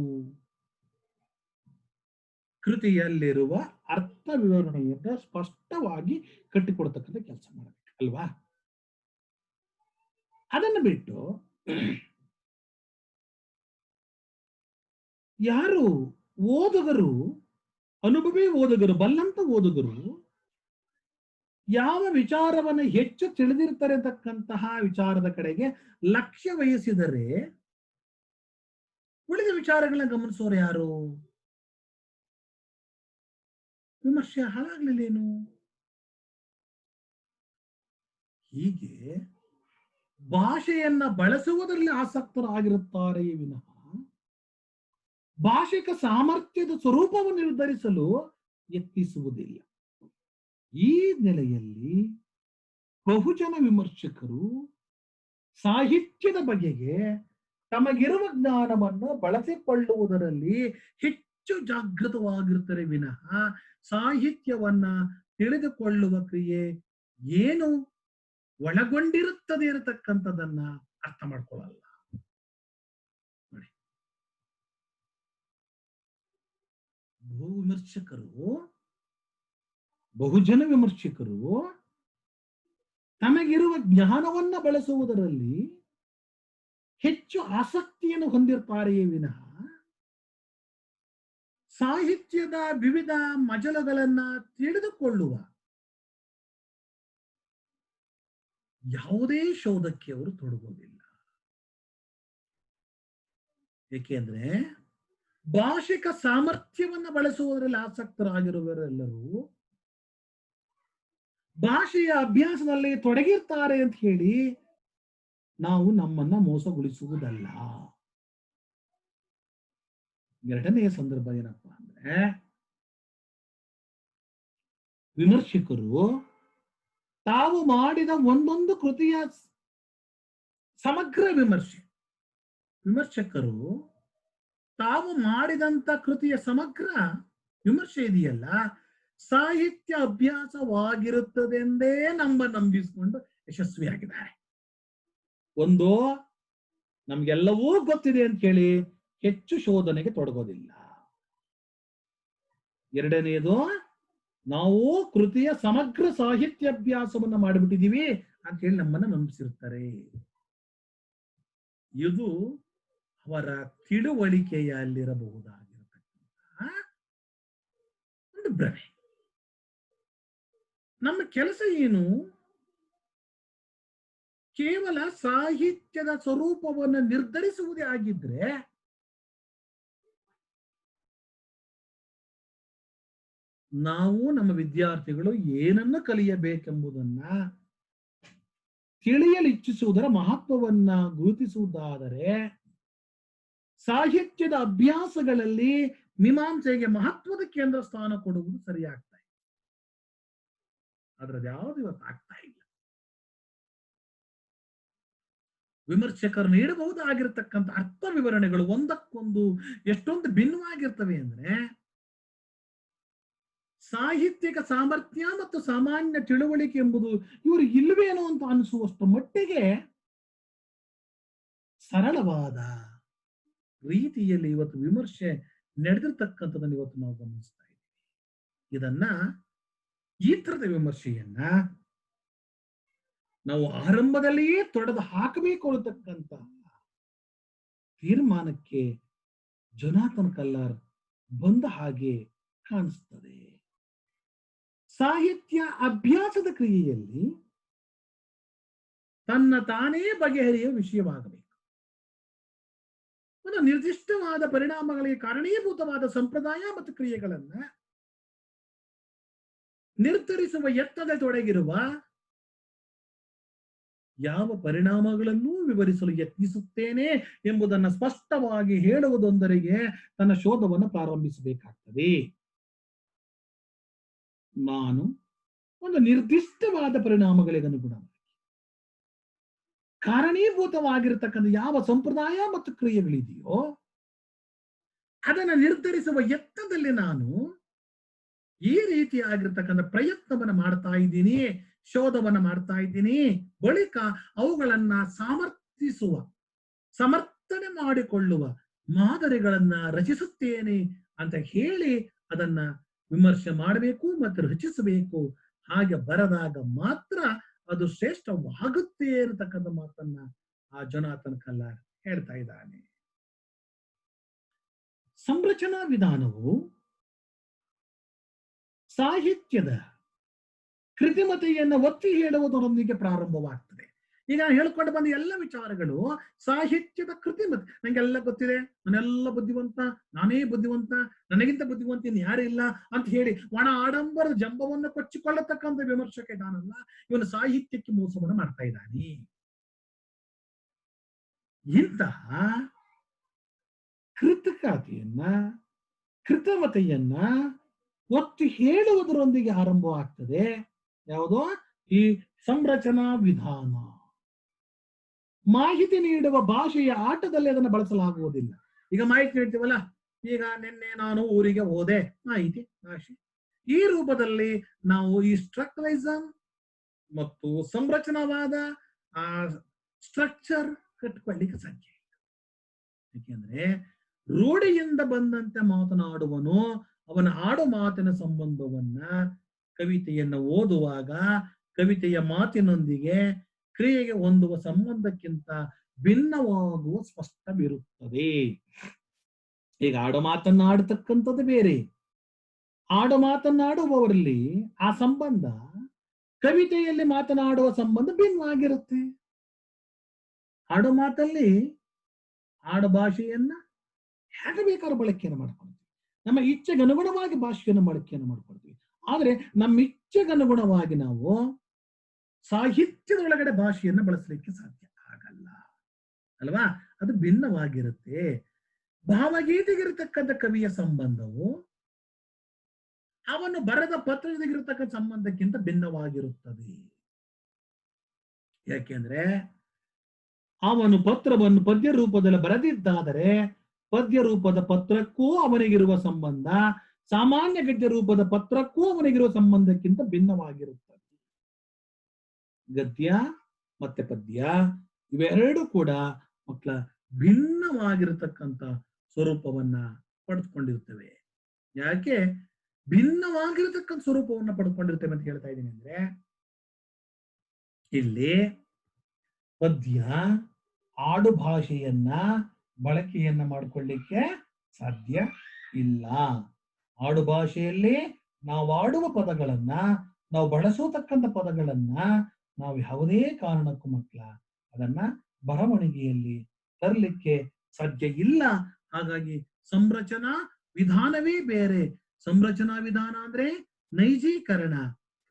[SPEAKER 1] ಕೃತಿಯಲ್ಲಿರುವ ಅರ್ಥ ವಿವರಣೆಯಿಂದ ಸ್ಪಷ್ಟವಾಗಿ ಕಟ್ಟಿಕೊಡ್ತಕ್ಕಂಥ ಕೆಲಸ ಮಾಡಬೇಕು ಅಲ್ವಾ? ಅದನ್ನು ಬಿಟ್ಟು ಯಾರು ಓದುಗರು, ಅನುಭವಿ ಓದುಗರು, ಬಲ್ಲಂತ ಓದುಗರು ಯಾವ ವಿಚಾರವನ್ನು ಹೆಚ್ಚು ತಿಳಿದಿರ್ತಾರೆ ಅಂತಕ್ಕಂತಹ ವಿಚಾರದ ಕಡೆಗೆ ಲಕ್ಷ್ಯ ವಹಿಸಿದರೆ ಉಳಿದ ವಿಚಾರಗಳನ್ನ ಗಮನಿಸೋರು ಯಾರು? ವಿಮರ್ಶೆ ಹಾಳಾಗ್ಲಿಲ್ಲೇನು? ಹೀಗೆ ಭಾಷೆಯನ್ನ ಬಳಸುವುದರಲ್ಲಿ ಆಸಕ್ತರಾಗಿರುತ್ತಾರೆ ವಿನಃ ಭಾಷಿಕ ಸಾಮರ್ಥ್ಯದ ಸ್ವರೂಪವನ್ನು ನಿರ್ಧರಿಸಲು ಯತ್ನಿಸುವುದಿಲ್ಲ. ಈ ನೆಲೆಯಲ್ಲಿ ಬಹುಜನ ವಿಮರ್ಶಕರು ಸಾಹಿತ್ಯದ ಬಗೆಗೆ ತಮಗಿರುವ ಜ್ಞಾನವನ್ನು ಬಳಸಿಕೊಳ್ಳುವುದರಲ್ಲಿ ಹೆಚ್ಚು ಜಾಗೃತವಾಗಿರುತ್ತಾರೆ ವಿನಃ ಸಾಹಿತ್ಯವನ್ನ ತಿಳಿದುಕೊಳ್ಳುವ ಕ್ರಿಯೆ ಏನು ಒಳಗೊಂಡಿರುತ್ತದೆ ಇರತಕ್ಕಂಥದನ್ನ ಅರ್ಥ ಮಾಡ್ಕೊಳ್ಳಲ್ಲ. ನೋಡಿ, ಬಹುಜನ ವಿಮರ್ಶಕರು ತಮಗಿರುವ ಜ್ಞಾನವನ್ನ ಬಳಸುವುದರಲ್ಲಿ ಹೆಚ್ಚು ಆಸಕ್ತಿಯನ್ನು ಹೊಂದಿರ್ತಾರೆಯೇ ವಿನಃ ಸಾಹಿತ್ಯದ ವಿವಿಧ ಮಜಲುಗಳನ್ನ ತಿಳಿದುಕೊಳ್ಳುವ ಯಾವುದೇ ಶೋಧಕ್ಕೆ ಅವರು ತೊಡಗೋದಿಲ್ಲ. ಏಕೆಂದ್ರೆ ಭಾಷಿಕ ಸಾಮರ್ಥ್ಯವನ್ನು ಬಳಸುವುದರಲ್ಲಿ ಆಸಕ್ತರಾಗಿರುವವರೆಲ್ಲರೂ ಭಾಷೆಯ ಅಭ್ಯಾಸದಲ್ಲಿ ತೊಡಗಿರ್ತಾರೆ ಅಂತ ಹೇಳಿ ನಾವು ನಮ್ಮನ್ನ ಮೋಸಗೊಳಿಸುವುದಲ್ಲ. ಎರಡನೆಯ ಸಂದರ್ಭ ಏನಪ್ಪಾ ಅಂದ್ರೆ, ವಿಮರ್ಶಕರು ತಾವು ಮಾಡಿದ ಒಂದೊಂದು ಕೃತಿಯ ಸಮಗ್ರ ವಿಮರ್ಶಕರು ತಾವು ಮಾಡಿದಂತ ಕೃತಿಯ ಸಮಗ್ರ ವಿಮರ್ಶೆ ಇದೆಯಲ್ಲ, ಸಾಹಿತ್ಯ ಅಭ್ಯಾಸವಾಗಿರುತ್ತದೆಂದೇ ನಂಬಿಸಿಕೊಂಡು ಯಶಸ್ವಿಯಾಗಿದ್ದಾರೆ. ಒಂದು, ನಮ್ಗೆಲ್ಲವೂ ಗೊತ್ತಿದೆ ಅಂತ ಹೇಳಿ ಹೆಚ್ಚು ಶೋಧನೆಗೆ ತೊಡಗೋದಿಲ್ಲ. ಎರಡನೆಯದು, ನಾವು ಕೃತಿಯ ಸಮಗ್ರ ಸಾಹಿತ್ಯಾಭ್ಯಾಸವನ್ನ ಮಾಡಿಬಿಟ್ಟಿದೀವಿ ಅಂತ ಹೇಳಿ ನಮ್ಮನ್ನ ನಂಬಿಸಿರ್ತಾರೆ. ಇದು ಅವರ ತಿಳುವಳಿಕೆಯಲ್ಲಿರಬಹುದಾಗಿರತಕ್ಕಂತಹ ಒಂದು ಭ್ರಮೆ. ನಮ್ಮ ಕೆಲಸ ಏನು? ಕೇವಲ ಸಾಹಿತ್ಯದ ಸ್ವರೂಪವನ್ನು ನಿರ್ಧರಿಸುವುದೇ ಆಗಿದ್ರೆ ನಾವು ನಮ್ಮ ವಿದ್ಯಾರ್ಥಿಗಳು ಏನನ್ನು ಕಲಿಯಬೇಕೆಂಬುದನ್ನ ತಿಳಿಯಲಿಚ್ಛಿಸುವುದರ ಮಹತ್ವವನ್ನ ಗುರುತಿಸುವುದಾದರೆ ಸಾಹಿತ್ಯದ ಅಭ್ಯಾಸಗಳಲ್ಲಿ ಮೀಮಾಂಸೆಗೆ ಮಹತ್ವದ ಕೇಂದ್ರ ಸ್ಥಾನ ಕೊಡುವುದು ಸರಿಯಾಗ್ತಾ ಇದೆ. ಅದ್ರದ್ದು ಯಾವುದು ಇವತ್ತು ಆಗ್ತಾ ಇಲ್ಲ. ವಿಮರ್ಶಕರು ನೀಡಬಹುದಾಗಿರ್ತಕ್ಕಂಥ ಅರ್ಥ ವಿವರಣೆಗಳು ಒಂದಕ್ಕೊಂದು ಎಷ್ಟೊಂದು ಭಿನ್ನವಾಗಿರ್ತವೆ ಅಂದ್ರೆ ಸಾಹಿತ್ಯಿಕ ಸಾಮರ್ಥ್ಯ ಮತ್ತು ಸಾಮಾನ್ಯ ತಿಳುವಳಿಕೆ ಎಂಬುದು ಇವರು ಇಲ್ವೇನೋ ಅಂತ ಅನಿಸುವಷ್ಟು ಮಟ್ಟಿಗೆ ಸರಳವಾದ ರೀತಿಯಲ್ಲಿ ಇವತ್ತು ವಿಮರ್ಶೆ ನಡೆದಿರ್ತಕ್ಕಂಥದ್ದನ್ನು ಇವತ್ತು ನಾವು ಗಮನಿಸ್ತಾ ಇದ್ದೀವಿ. ಇದನ್ನ ಈ ತರದ ವಿಮರ್ಶೆಯನ್ನ ನಾವು ಆರಂಭದಲ್ಲಿಯೇ ತೊಡೆದು ಹಾಕಬೇಕು ಅನ್ನತಕ್ಕಂಥ ತೀರ್ಮಾನಕ್ಕೆ ಜೊನಾಥನ್ ಕಲ್ಲಾರ್ ಬಂದ ಹಾಗೆ ಕಾಣಿಸ್ತದೆ. ಸಾಹಿತ್ಯ ಅಭ್ಯಾಸದ ಕ್ರಿಯೆಯಲ್ಲಿ ತನ್ನ ತಾನೇ ಬಗೆಹರಿಯುವ ವಿಷಯವಾಗಬೇಕು. ಒಂದು ನಿರ್ದಿಷ್ಟವಾದ ಪರಿಣಾಮಗಳಿಗೆ ಕಾರಣೀಭೂತವಾದ ಸಂಪ್ರದಾಯ ಮತ್ತು ಕ್ರಿಯೆಗಳನ್ನ ನಿರ್ಧರಿಸುವ ಯತ್ನದ ತೊಡಗಿರುವ ಯಾವ ಪರಿಣಾಮಗಳನ್ನೂ ವಿವರಿಸಲು ಯತ್ನಿಸುತ್ತೇನೆ ಎಂಬುದನ್ನು ಸ್ಪಷ್ಟವಾಗಿ ಹೇಳುವುದೊಂದರಿಗೆ ತನ್ನ ಶೋಧವನ್ನು ಪ್ರಾರಂಭಿಸಬೇಕಾಗ್ತದೆ. ನಾನು ಒಂದು ನಿರ್ದಿಷ್ಟವಾದ ಪರಿಣಾಮಗಳಿಗೆ ಅನುಗುಣವಾಗಿ ಕಾರಣೀಭೂತವಾಗಿರತಕ್ಕಂಥ ಯಾವ ಸಂಪ್ರದಾಯ ಮತ್ತು ಕ್ರಿಯೆಗಳಿದೆಯೋ ಅದನ್ನು ನಿರ್ಧರಿಸುವ ಯತ್ನದಲ್ಲಿ ನಾನು ಈ ರೀತಿಯಾಗಿರ್ತಕ್ಕಂಥ ಪ್ರಯತ್ನವನ್ನು ಮಾಡ್ತಾ ಇದ್ದೀನಿ, ಶೋಧವನ್ನ ಮಾಡ್ತಾ ಇದ್ದೀನಿ. ಬಳಿಕ ಅವುಗಳನ್ನ ಸಮರ್ಥನೆ ಮಾಡಿಕೊಳ್ಳುವ ಮಾದರಿಗಳನ್ನ ರಚಿಸುತ್ತೇನೆ ಅಂತ ಹೇಳಿ ಅದನ್ನ ವಿಮರ್ಶೆ ಮಾಡಬೇಕು ಮತ್ತು ರಚಿಸಬೇಕು. ಹಾಗೆ ಬರದಾಗ ಮಾತ್ರ ಅದು ಶ್ರೇಷ್ಠವಾಗುತ್ತೆ ಅನ್ನತಕ್ಕಂಥ ಮಾತನ್ನ ಆ ಜೊನಾಥನ್ ಕಲ್ಲಾರ್ ಹೇಳ್ತಾ ಇದ್ದಾನೆ. ಸಂರಚನಾ ವಿಧಾನವು ಸಾಹಿತ್ಯದ ಕೃತಿಮತೆಯನ್ನು ಒತ್ತಿ ಹೇಳುವುದರೊಂದಿಗೆ ಪ್ರಾರಂಭವಾಗ್ತದೆ. ಈಗ ಹೇಳ್ಕೊಂಡು ಬಂದ ಎಲ್ಲ ವಿಚಾರಗಳು ಸಾಹಿತ್ಯದ ಕೃತಿಮತೆ. ನಂಗೆಲ್ಲ ಗೊತ್ತಿದೆ, ನಾನೆಲ್ಲ ಬುದ್ಧಿವಂತ, ನಾನೇ ಬುದ್ಧಿವಂತ, ನನಗಿಂತ ಬುದ್ಧಿವಂತ ಇನ್ನು ಯಾರು ಇಲ್ಲ ಅಂತ ಹೇಳಿ ಒಣ ಆಡಂಬರದ ಜಂಬವನ್ನು ಕೊಚ್ಚಿಕೊಳ್ಳತಕ್ಕಂಥ ವಿಮರ್ಶಕ ಇದಾನಲ್ಲ, ಇವನು ಸಾಹಿತ್ಯಕ್ಕೆ ಮೋಸವನ್ನು ಮಾಡ್ತಾ ಇದ್ದಾನೆ. ಇಂತಹ ಕೃತಕತೆಯನ್ನ ಕೃತಮತೆಯನ್ನ ಒತ್ತಿ ಹೇಳುವುದರೊಂದಿಗೆ ಆರಂಭವಾಗ್ತದೆ ಯಾವುದೋ ಈ ಸಂರಚನಾ ವಿಧಾನ. ಮಾಹಿತಿ ನೀಡುವ ಭಾಷೆಯ ಆಟದಲ್ಲಿ ಅದನ್ನು ಬಳಸಲಾಗುವುದಿಲ್ಲ. ಈಗ ಮಾಹಿತಿ ನೀಡ್ತೀವಲ್ಲ, ಈಗ ನಿನ್ನೆ ನಾನು ಊರಿಗೆ ಹೋದೆ, ಮಾಹಿತಿ ಭಾಷೆ. ಈ ರೂಪದಲ್ಲಿ ನಾವು ಈ ಸ್ಟ್ರಕ್ಚರೈಸಮ್ ಮತ್ತು ಸಂರಚನಾವಾದ ಆ ಸ್ಟ್ರಕ್ಚರ್ ಕಟ್ಕೊಳ್ಳಿಕ್ಕೆ ಸಾಧ್ಯ ಇಲ್ಲ. ಯಾಕೆಂದ್ರೆ ರೂಢಿಯಿಂದ ಬಂದಂತೆ ಮಾತನಾಡುವನು ಅವನ ಆಡು ಮಾತಿನ ಸಂಬಂಧವನ್ನ ಕವಿತೆಯನ್ನು ಓದುವಾಗ ಕವಿತೆಯ ಮಾತಿನೊಂದಿಗೆ ಕ್ರಿಯೆಗೆ ಹೊಂದುವ ಸಂಬಂಧಕ್ಕಿಂತ ಭಿನ್ನವಾಗುವ ಸ್ಪಷ್ಟವಿರುತ್ತದೆ. ಈಗ ಆಡು ಮಾತನ್ನಾಡತಕ್ಕಂಥದ್ದು ಬೇರೆ, ಆಡು ಮಾತನ್ನಾಡುವವರಲ್ಲಿ ಆ ಸಂಬಂಧ ಕವಿತೆಯಲ್ಲಿ ಮಾತನಾಡುವ ಸಂಬಂಧ ಭಿನ್ನವಾಗಿರುತ್ತೆ. ಆಡು ಮಾತಲ್ಲಿ ಆಡು ಭಾಷೆಯನ್ನ ಹೇಗೆ ಬೇಕಾದ್ರೂ ಬಳಕೆಯನ್ನು ಮಾಡ್ಕೊಳ್ತೀವಿ, ನಮ್ಮ ಇಚ್ಛೆಗೆ ಅನುಗುಣವಾಗಿ ಭಾಷೆಯನ್ನು ಬಳಕೆಯನ್ನು ಮಾಡ್ಕೊಳ್ತೀವಿ. ಆದ್ರೆ ನಮ್ಮ ಇಚ್ಛೆಗನುಗುಣವಾಗಿ ನಾವು ಸಾಹಿತ್ಯದೊಳಗಡೆ ಭಾಷೆಯನ್ನು ಬಳಸಲಿಕ್ಕೆ ಸಾಧ್ಯ ಆಗಲ್ಲ ಅಲ್ವಾ? ಅದು ಭಿನ್ನವಾಗಿರುತ್ತೆ. ಭಾವಗೀತೆಗಿರತಕ್ಕಂಥ ಕವಿಯ ಸಂಬಂಧವು ಅವನು ಬರೆದ ಪತ್ರದಗಿರತಕ್ಕಂಥ ಸಂಬಂಧಕ್ಕಿಂತ ಭಿನ್ನವಾಗಿರುತ್ತದೆ. ಯಾಕೆಂದ್ರೆ ಅವನು ಪತ್ರವನ್ನು ಪದ್ಯ ರೂಪದಲ್ಲಿ ಬರೆದಿದ್ದಾದರೆ ಪದ್ಯ ರೂಪದ ಪತ್ರಕ್ಕೂ ಅವನಿಗಿರುವ ಸಂಬಂಧ ಸಾಮಾನ್ಯ ಗದ್ಯ ರೂಪದ ಪತ್ರಕ್ಕೂ ಅವನಿಗಿರುವ ಸಂಬಂಧಕ್ಕಿಂತ ಭಿನ್ನವಾಗಿರುತ್ತದೆ. ಗದ್ಯ ಮತ್ತೆ ಪದ್ಯ ಇವೆರಡೂ ಕೂಡ ಮಕ್ಕಳ ಭಿನ್ನವಾಗಿರತಕ್ಕಂಥ ಸ್ವರೂಪವನ್ನ ಪಡೆದುಕೊಂಡಿರ್ತವೆ. ಯಾಕೆ ಭಿನ್ನವಾಗಿರತಕ್ಕಂಥ ಸ್ವರೂಪವನ್ನ ಪಡೆದುಕೊಂಡಿರ್ತೇವೆ ಅಂತ ಹೇಳ್ತಾ ಇದ್ದೀನಿ ಅಂದ್ರೆ, ಇಲ್ಲಿ ಪದ್ಯ ಆಡು ಭಾಷೆಯನ್ನ ಬಳಕೆಯನ್ನ ಮಾಡಿಕೊಳ್ಳಿಕ್ಕೆ ಸಾಧ್ಯ ಇಲ್ಲ. ಆಡು ಭಾಷೆಯಲ್ಲಿ ನಾವು ಆಡುವ ಪದಗಳನ್ನ, ನಾವು ಬಳಸತಕ್ಕಂಥ ಪದಗಳನ್ನ ನಾವು ಯಾವುದೇ ಕಾರಣಕ್ಕೂ ಮಕ್ಕಳ ಅದನ್ನ ಬರವಣಿಗೆಯಲ್ಲಿ ತರಲಿಕ್ಕೆ ಸಾಧ್ಯ ಇಲ್ಲ. ಹಾಗಾಗಿ ಸಂರಚನಾ ವಿಧಾನವೇ ಬೇರೆ. ಸಂರಚನಾ ವಿಧಾನ ಅಂದ್ರೆ ನೈಜೀಕರಣ,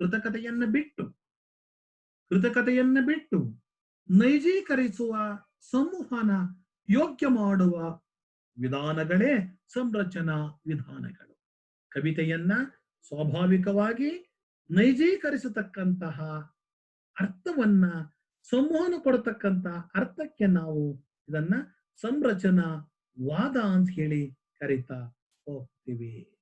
[SPEAKER 1] ಕೃತಕತೆಯನ್ನ ಬಿಟ್ಟು ಕೃತಕತೆಯನ್ನ ಬಿಟ್ಟು ನೈಜೀಕರಿಸುವ ಸಂವಹನ ಯೋಗ್ಯ ಮಾಡುವ ವಿಧಾನಗಳೇ ಸಂರಚನಾ ವಿಧಾನಗಳು. ಕವಿತೆಯನ್ನ ಸ್ವಾಭಾವಿಕವಾಗಿ ನೈಜೀಕರಿಸತಕ್ಕಂತಹ ಅರ್ಥವನ್ನ ಸಂವಹನ ಕೊಡತಕ್ಕಂತ ಅರ್ಥಕ್ಕೆ ನಾವು ಇದನ್ನ ಸಂರಚನಾ ವಾದ ಅಂತ ಹೇಳಿ ಕರಿತಾ ಹೋಗ್ತೀವಿ.